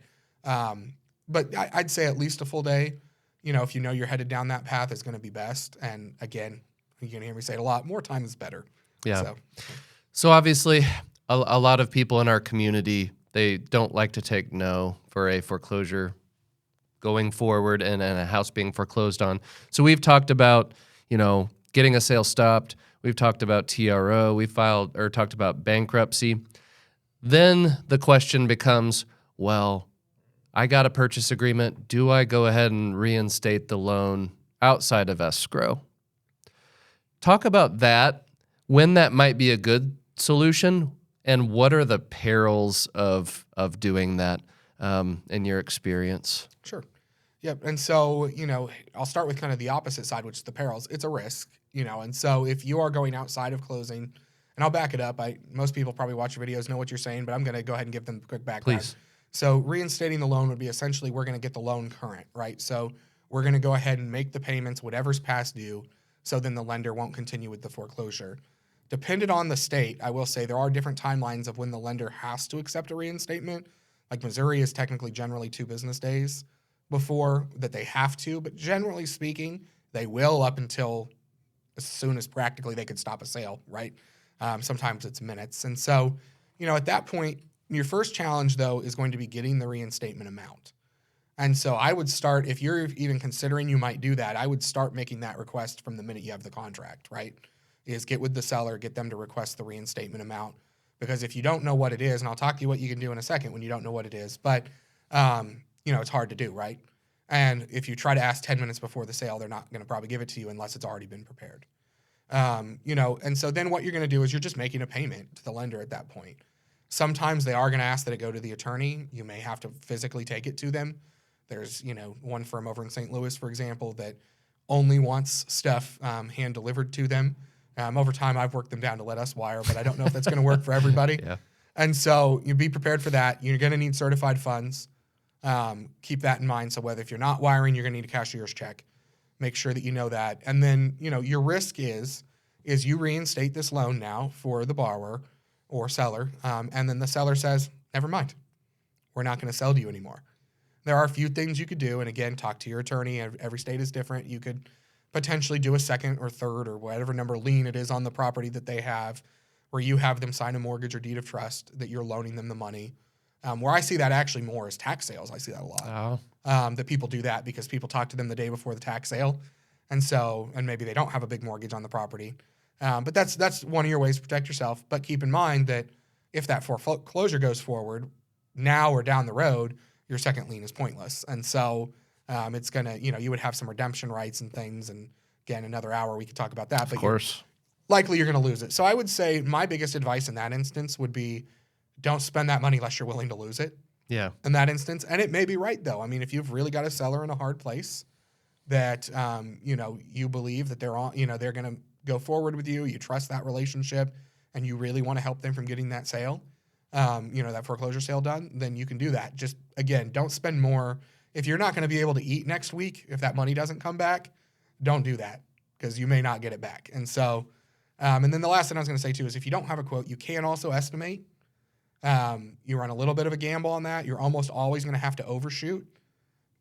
I'd say at least a full day. If you're headed down that path, is going to be best. And again, you're going to hear me say it a lot. More time is better. Yeah. So obviously, a lot of people in our community, they don't like to take no for a foreclosure going forward and a house being foreclosed on. So we've talked about, getting a sale stopped. We've talked about TRO. We filed or talked about bankruptcy. Then the question becomes, well, I got a purchase agreement. Do I go ahead and reinstate the loan outside of escrow? Talk about that, when that might be a good solution, and what are the perils of doing that in your experience? Sure. Yep. And so, I'll start with kind of the opposite side, which is the perils. It's a risk, and so if you are going outside of closing, and I'll back it up. Most people probably watch your videos, know what you're saying, but I'm going to go ahead and give them a quick background. Please. So reinstating the loan would be essentially we're going to get the loan current, right? So we're going to go ahead and make the payments, whatever's past due, so then the lender won't continue with the foreclosure. Depending on the state, I will say there are different timelines of when the lender has to accept a reinstatement. Like Missouri is technically generally 2 business days before that they have to, but generally speaking, they will up until as soon as practically they could stop a sale, right? Sometimes it's minutes. And so, at that point, your first challenge, though, is going to be getting the reinstatement amount. And so I would start, if you're even considering you might do that, I would start making that request from the minute you have the contract, right? Is get with the seller, get them to request the reinstatement amount. Because if you don't know what it is, and I'll talk to you what you can do in a second when you don't know what it is, but, it's hard to do, right? And if you try to ask 10 minutes before the sale, they're not going to probably give it to you unless it's already been prepared. And so then what you're going to do is you're just making a payment to the lender at that point. Sometimes they are going to ask that it go to the attorney. You may have to physically take it to them. There's, one firm over in St. Louis, for example, that only wants stuff hand delivered to them. Over time, I've worked them down to let us wire, but I don't know if that's going to work for everybody. Yeah. And so you be prepared for that. You're going to need certified funds. Keep that in mind. So if you're not wiring, you're going to need a cashier's check. Make sure that you know that. And then, your risk is you reinstate this loan now for the borrower or seller, and then the seller says, never mind, we're not going to sell to you anymore. There are a few things you could do, and again, talk to your attorney. Every state is different. You could potentially do a second or third or whatever number lien it is on the property that they have, where you have them sign a mortgage or deed of trust that you're loaning them the money. Where I see that actually more is tax sales. I see that a lot. That people do that because people talk to them the day before the tax sale, and maybe they don't have a big mortgage on the property. But that's one of your ways to protect yourself. But keep in mind that if that foreclosure goes forward, now or down the road, your second lien is pointless. And so it's going to, you would have some redemption rights and things. And again, another hour, we could talk about that. Of course. Likely you're going to lose it. So I would say my biggest advice in that instance would be don't spend that money unless you're willing to lose it. Yeah. In that instance. And it may be right, though. I mean, if you've really got a seller in a hard place that, you believe that they're going to go forward with you, you trust that relationship, and you really want to help them from getting that sale, that foreclosure sale done, then you can do that. Just, again, don't spend more. If you're not going to be able to eat next week, if that money doesn't come back, don't do that because you may not get it back. And so, and then the last thing I was going to say too is if you don't have a quote, you can also estimate. You run a little bit of a gamble on that. You're almost always going to have to overshoot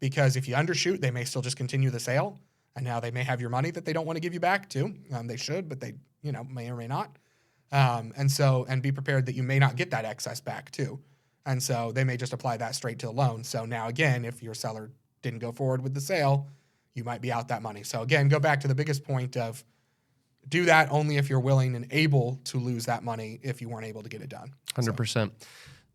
because if you undershoot, they may still just continue the sale. And now they may have your money that they don't want to give you back too. They should, but they, may or may not. And be prepared that you may not get that excess back too. And so they may just apply that straight to the loan. So now again, if your seller didn't go forward with the sale, you might be out that money. So again, go back to the biggest point of do that only if you're willing and able to lose that money if you weren't able to get it done. 100%.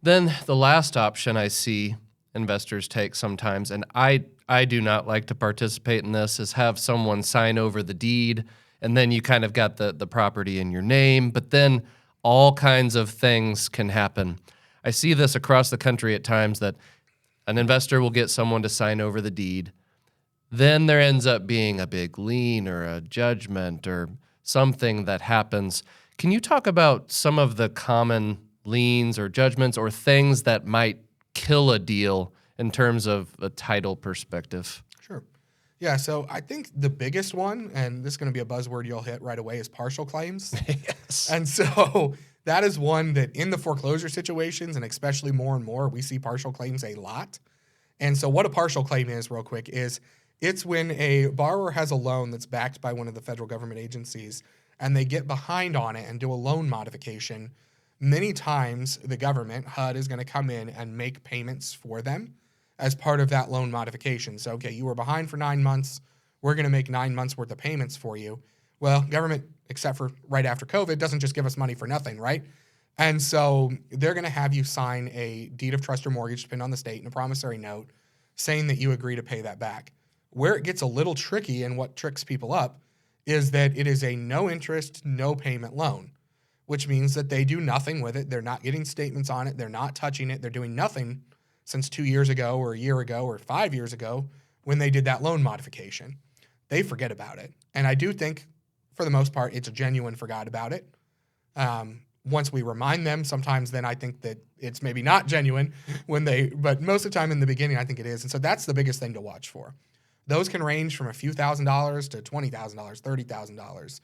Then the last option I see investors take sometimes, and I do not like to participate in this, is have someone sign over the deed, and then you kind of got the property in your name, but then all kinds of things can happen. I see this across the country at times that an investor will get someone to sign over the deed. Then there ends up being a big lien or a judgment or something that happens. Can you talk about some of the common liens or judgments or things that might kill a deal in terms of a title perspective? Sure. Yeah, so I think the biggest one, and this is going to be a buzzword you'll hit right away, is partial claims. Yes. And so that is one that in the foreclosure situations, and especially more and more, we see partial claims a lot. And so what a partial claim is, real quick, is it's when a borrower has a loan that's backed by one of the federal government agencies and they get behind on it and do a loan modification. Many times the government, HUD, is going to come in and make payments for them as part of that loan modification. So, okay, you were behind for 9 months. We're going to make 9 months worth of payments for you. Well, government, except for right after COVID, doesn't just give us money for nothing, right? And so they're going to have you sign a deed of trust or mortgage, depending on the state, and a promissory note saying that you agree to pay that back. Where it gets a little tricky and what tricks people up is that it is a no interest, no payment loan, which means that they do nothing with it. They're not getting statements on it. They're not touching it. They're doing nothing since 2 years ago or a year ago or 5 years ago when they did that loan modification. They forget about it. And I do think, for the most part, it's a genuine forgot about it. Once we remind them, sometimes then I think that it's maybe not genuine but most of the time in the beginning, I think it is. And so that's the biggest thing to watch for. Those can range from a few $1,000s to $20,000, $30,000,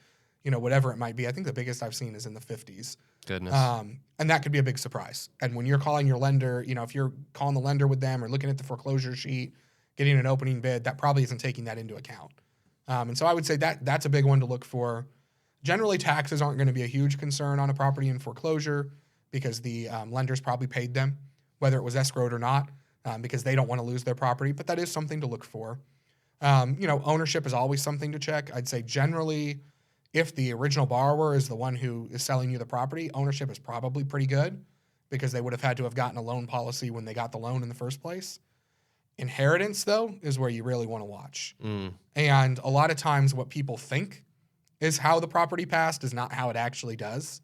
whatever it might be. I think the biggest I've seen is in the 50s. Goodness. And that could be a big surprise. And when you're calling your lender, if you're calling the lender with them or looking at the foreclosure sheet, getting an opening bid, that probably isn't taking that into account. And so I would say that's a big one to look for. Generally, taxes aren't going to be a huge concern on a property in foreclosure because the lenders probably paid them, whether it was escrowed or not, because they don't want to lose their property. But that is something to look for. Ownership is always something to check. I'd say generally, if the original borrower is the one who is selling you the property, ownership is probably pretty good because they would have had to have gotten a loan policy when they got the loan in the first place. Inheritance, though, is where you really want to watch. And a lot of times what people think is how the property passed is not how it actually does.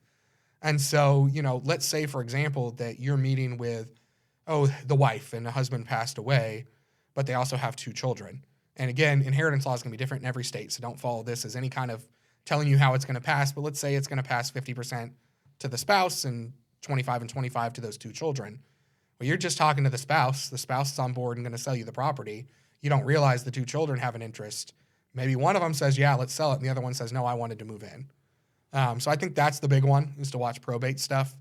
And so, let's say, for example, that you're meeting with, the wife and the husband passed away, but they also have 2 children. And again, inheritance law is going to be different in every state, so don't follow this as any kind of telling you how it's going to pass. But let's say it's going to pass 50% to the spouse and 25 and 25 to those 2 children. Well, you're just talking to the spouse. The spouse is on board and going to sell you the property. You don't realize the 2 children have an interest. Maybe one of them says, yeah, let's sell it, and the other one says, no, I wanted to move in. So I think that's the big one, is to watch probate stuff.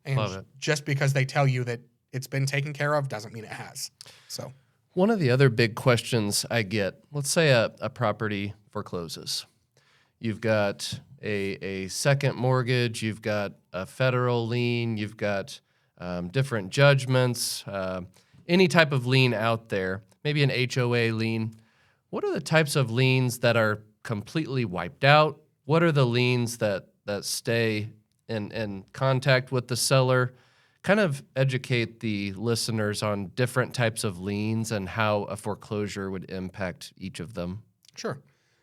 And Love it. just because they tell you that it's been taken care of doesn't mean it has. So One of the other big questions I get, let's say a property forecloses. You've got a second mortgage, you've got a federal lien, you've got different judgments, any type of lien out there, maybe an HOA lien. What are the types of liens that are completely wiped out? What are the liens that stay in contact with the seller? Kind of educate the listeners on different types of liens and how a foreclosure would impact each of them. Sure.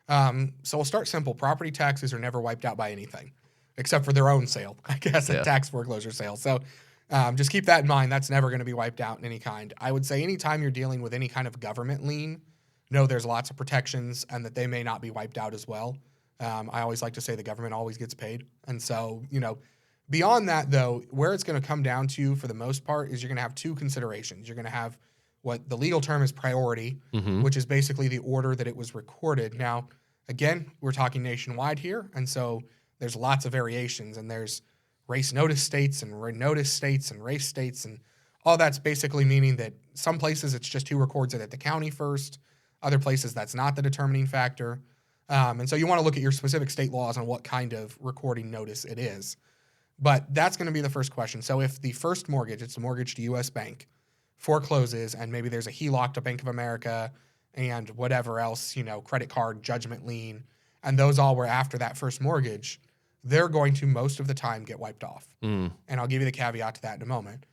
So we'll start simple. Property taxes are never wiped out by anything, except for their own sale, I guess, a tax foreclosure sale. So just keep that in mind. That's never going to be wiped out in any kind. I would say anytime you're dealing with any kind of government lien, know there's lots of protections and that they may not be wiped out as well. I always like to say the government always gets paid. And so, beyond that, though, where it's going to come down to for the most part is you're going to have 2 considerations. You're going to have what the legal term is priority, which is basically the order that it was recorded. Now, again, we're talking nationwide here, and so there's lots of variations, and there's race notice states and notice states and race states, and all that's basically meaning that some places it's just who records it at the county first, other places that's not the determining factor. And so you want to look at your specific state laws on what kind of recording notice it is. But that's going to be the first question. So if the first mortgage, it's a mortgage to U.S. Bank, forecloses, and maybe there's a HELOC to Bank of America and whatever else, credit card, judgment lien, and those all were after that first mortgage, they're going to most of the time get wiped off. And I'll give you the caveat to that in a moment.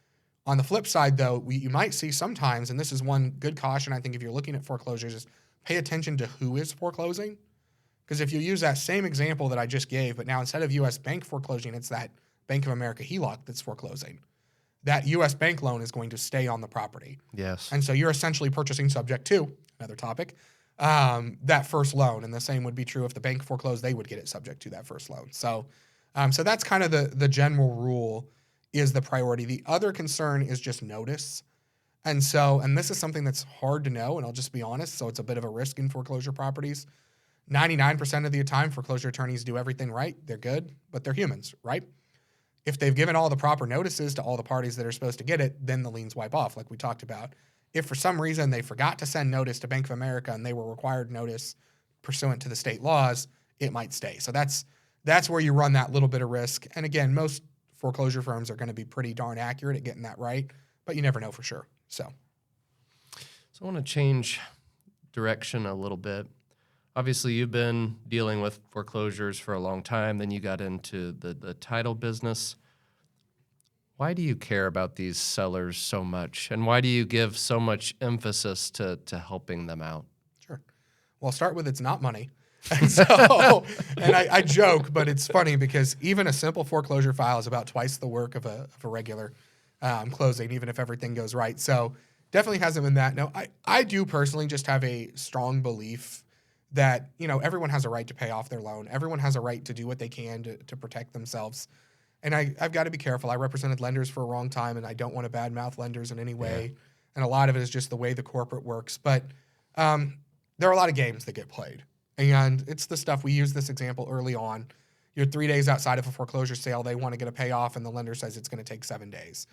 On the flip side, though, you might see sometimes, and this is one good caution, I think, if you're looking at foreclosures, is pay attention to who is foreclosing. Because if you use that same example that I just gave, but now instead of U.S. Bank foreclosing, it's that Bank of America HELOC that's foreclosing, that U.S. Bank loan is going to stay on the property. Yes. And so you're essentially purchasing subject to, another topic, that first loan. And the same would be true if the bank foreclosed, they would get it subject to that first loan. So that's kind of the general rule is the priority. The other concern is just notice. And this is something that's hard to know, and I'll just be honest, so it's a bit of a risk in foreclosure properties. 99% of the time, foreclosure attorneys do everything right. They're good, but they're humans, right? If they've given all the proper notices to all the parties that are supposed to get it, then the liens wipe off, like we talked about. If for some reason they forgot to send notice to Bank of America and they were required notice pursuant to the state laws, it might stay. So that's where you run that little bit of risk. And again, most foreclosure firms are going to be pretty darn accurate at getting that right, but you never know for sure. So So I want to change direction a little bit. Obviously, you've been dealing with foreclosures for a long time. Then you got into the title business. Why do you care about these sellers so much? And why do you give so much emphasis to helping them out? Sure. Well, I'll start with it's not money. And so, and I joke, but it's funny because even a simple foreclosure file is about twice the work of a regular closing, even if everything goes right. So definitely hasn't been that. No, I do personally just have a strong belief that, everyone has a right to pay off their loan. Everyone has a right to do what they can to protect themselves. And I've got to be careful. I represented lenders for a long time, and I don't want to badmouth lenders in any way. Yeah. And a lot of it is just the way the corporate works. But there are a lot of games that get played. And it's the stuff, we use this example early on. You're 3 days outside of a foreclosure sale. They want to get a payoff, and the lender says it's going to take 7 days.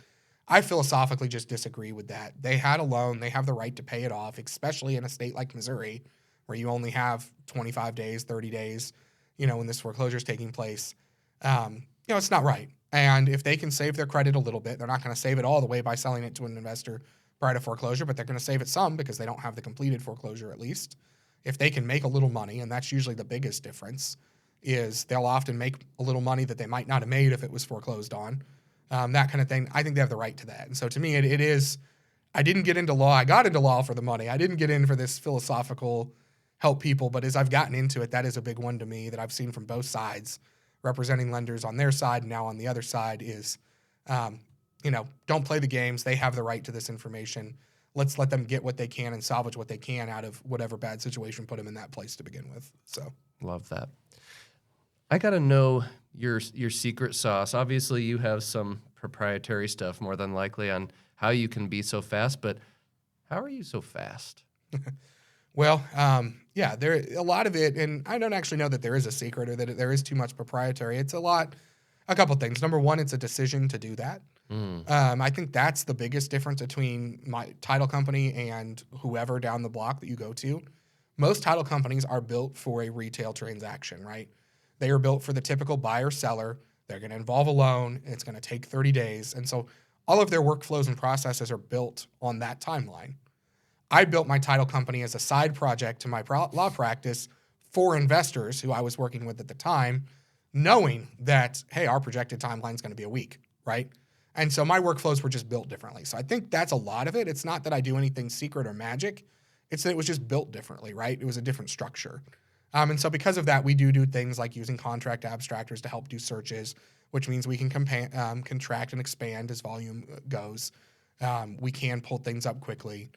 I philosophically just disagree with that. They had a loan. They have the right to pay it off, especially in a state like Missouri, where you only have 25 days, 30 days, when this foreclosure is taking place. It's not right. And if they can save their credit a little bit, they're not going to save it all the way by selling it to an investor prior to foreclosure, but they're going to save it some because they don't have the completed foreclosure at least. If they can make a little money, and that's usually the biggest difference, is they'll often make a little money that they might not have made if it was foreclosed on, that kind of thing. I think they have the right to that. And so to me, it is, I didn't get into law. I got into law for the money. I didn't get in for this philosophical help people, but as I've gotten into it, that is a big one to me that I've seen from both sides, representing lenders on their side and now on the other side is, don't play the games. They have the right to this information. Let's let them get what they can and salvage what they can out of whatever bad situation put them in that place to begin with. So love that. I got to know your secret sauce. Obviously, you have some proprietary stuff more than likely on how you can be so fast, but how are you so fast? Well, there a lot of it, and I don't actually know that there is a secret or that there is too much proprietary. It's a couple things. Number one, it's a decision to do that. I think that's the biggest difference between my title company and whoever down the block that you go to. Most title companies are built for a retail transaction, right? They are built for the typical buyer-seller. They're going to involve a loan. And it's going to take 30 days. And so all of their workflows and processes are built on that timeline. I built my title company as a side project to my law practice for investors who I was working with at the time, knowing that, hey, our projected timeline is going to be a week, right? And so my workflows were just built differently. So I think that's a lot of it. It's not that I do anything secret or magic. It's that it was just built differently, right? It was a different structure. And so because of that, we do things like using contract abstractors to help do searches, which means we can contract and expand as volume goes. We can pull things up quickly,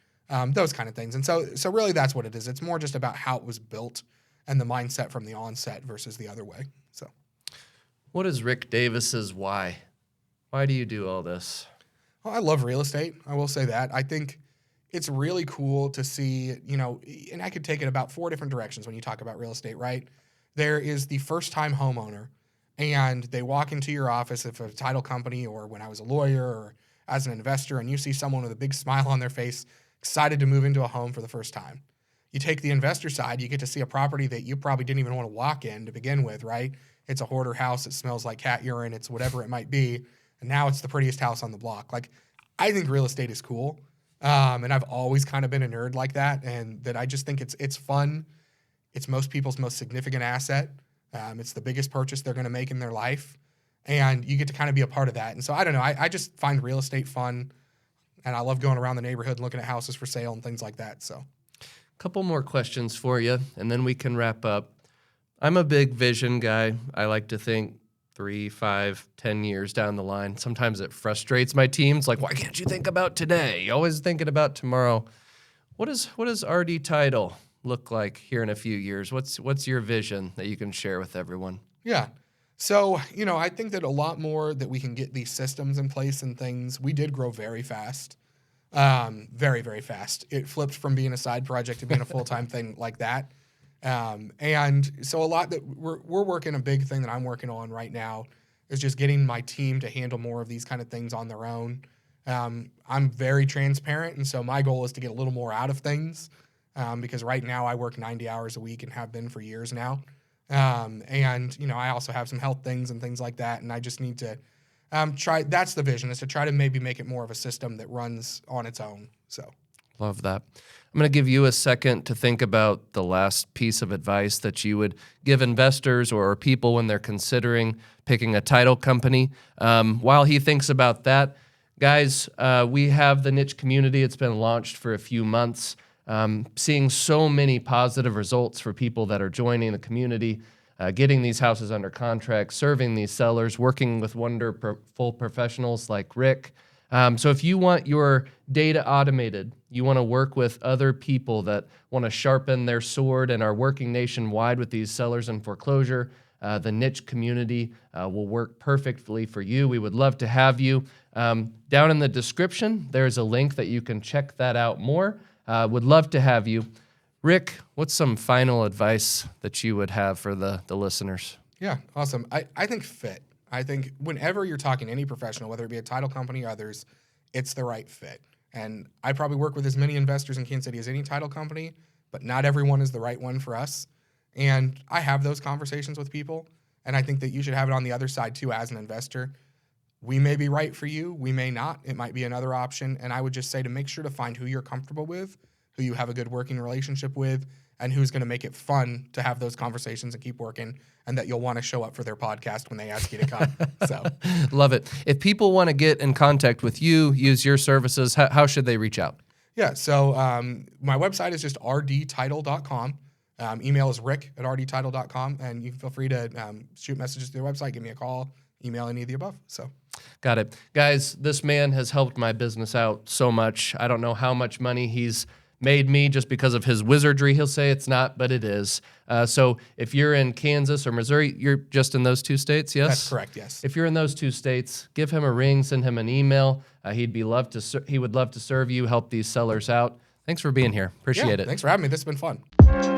those kind of things. And so really that's what it is. It's more just about how it was built and the mindset from the onset versus the other way. So what is Rick Davis's why? Why do you do all this? Well, I love real estate. I will say that. I think it's really cool to see, and I could take it about 4 different directions when you talk about real estate, right? There is the first-time homeowner, and they walk into your office if a title company or when I was a lawyer or as an investor, and you see someone with a big smile on their face, excited to move into a home for the first time. You take the investor side, you get to see a property that you probably didn't even want to walk in to begin with, right? It's a hoarder house. It smells like cat urine. It's whatever it might be. And now it's the prettiest house on the block. Like, I think real estate is cool. And I've always kind of been a nerd like that. And that I just think it's fun. It's most people's most significant asset. It's the biggest purchase they're going to make in their life. And you get to kind of be a part of that. And so I don't know. I just find real estate fun. And I love going around the neighborhood and looking at houses for sale and things like that. So a couple more questions for you, and then we can wrap up. I'm a big vision guy. I like to think 3, 5, 10 years down the line. Sometimes it frustrates my teams. Like, why can't you think about today? You're always thinking about tomorrow. What does RD Title look like here in a few years? What's your vision that you can share with everyone? Yeah. So, I think that a lot more that we can get these systems in place and things. We did grow very fast. Very, very fast. It flipped from being a side project to being a full-time thing like that. And so a lot that we're working, a big thing that I'm working on right now is just getting my team to handle more of these kind of things on their own. I'm very transparent. And so my goal is to get a little more out of things. Because right now I work 90 hours a week and have been for years now. I also have some health things and things like that. And I just need to, that's the vision, is to try to maybe make it more of a system that runs on its own. So Love that. I'm going to give you a second to think about the last piece of advice that you would give investors or people when they're considering picking a title company. While he thinks about that, guys, we have the niche community. It's been launched for a few months. Seeing so many positive results for people that are joining the community, getting these houses under contract, serving these sellers, working with wonderful professionals like Rick. So if you want your data automated, you want to work with other people that want to sharpen their sword and are working nationwide with these sellers in foreclosure, the niche community will work perfectly for you. We would love to have you. Down in the description, there's a link that you can check that out more. Would love to have you. Rick, what's some final advice that you would have for the listeners? Yeah, awesome. I think fit. I think whenever you're talking to any professional, whether it be a title company or others, it's the right fit. And I probably work with as many investors in Kansas City as any title company, but not everyone is the right one for us. And I have those conversations with people, and I think that you should have it on the other side too as an investor. We may be right for you, we may not. It might be another option. And I would just say to make sure to find who you're comfortable with, who you have a good working relationship with, and who's going to make it fun to have those conversations and keep working, and that you'll want to show up for their podcast when they ask you to come. So, love it. If people want to get in contact with you, use your services, how should they reach out? Yeah, so my website is just rdtitle.com. Email is rick@rdtitle.com, and you can feel free to shoot messages through the website, give me a call, email, any of the above. So, got it. Guys, this man has helped my business out so much. I don't know how much money he's made me just because of his wizardry. He'll say it's not, but it is. So if you're in Kansas or Missouri, you're just in those two states, yes? That's correct, yes. If you're in those two states, give him a ring, send him an email. He would love to serve you, help these sellers out. Thanks for being here. Appreciate it. Thanks for having me. This has been fun.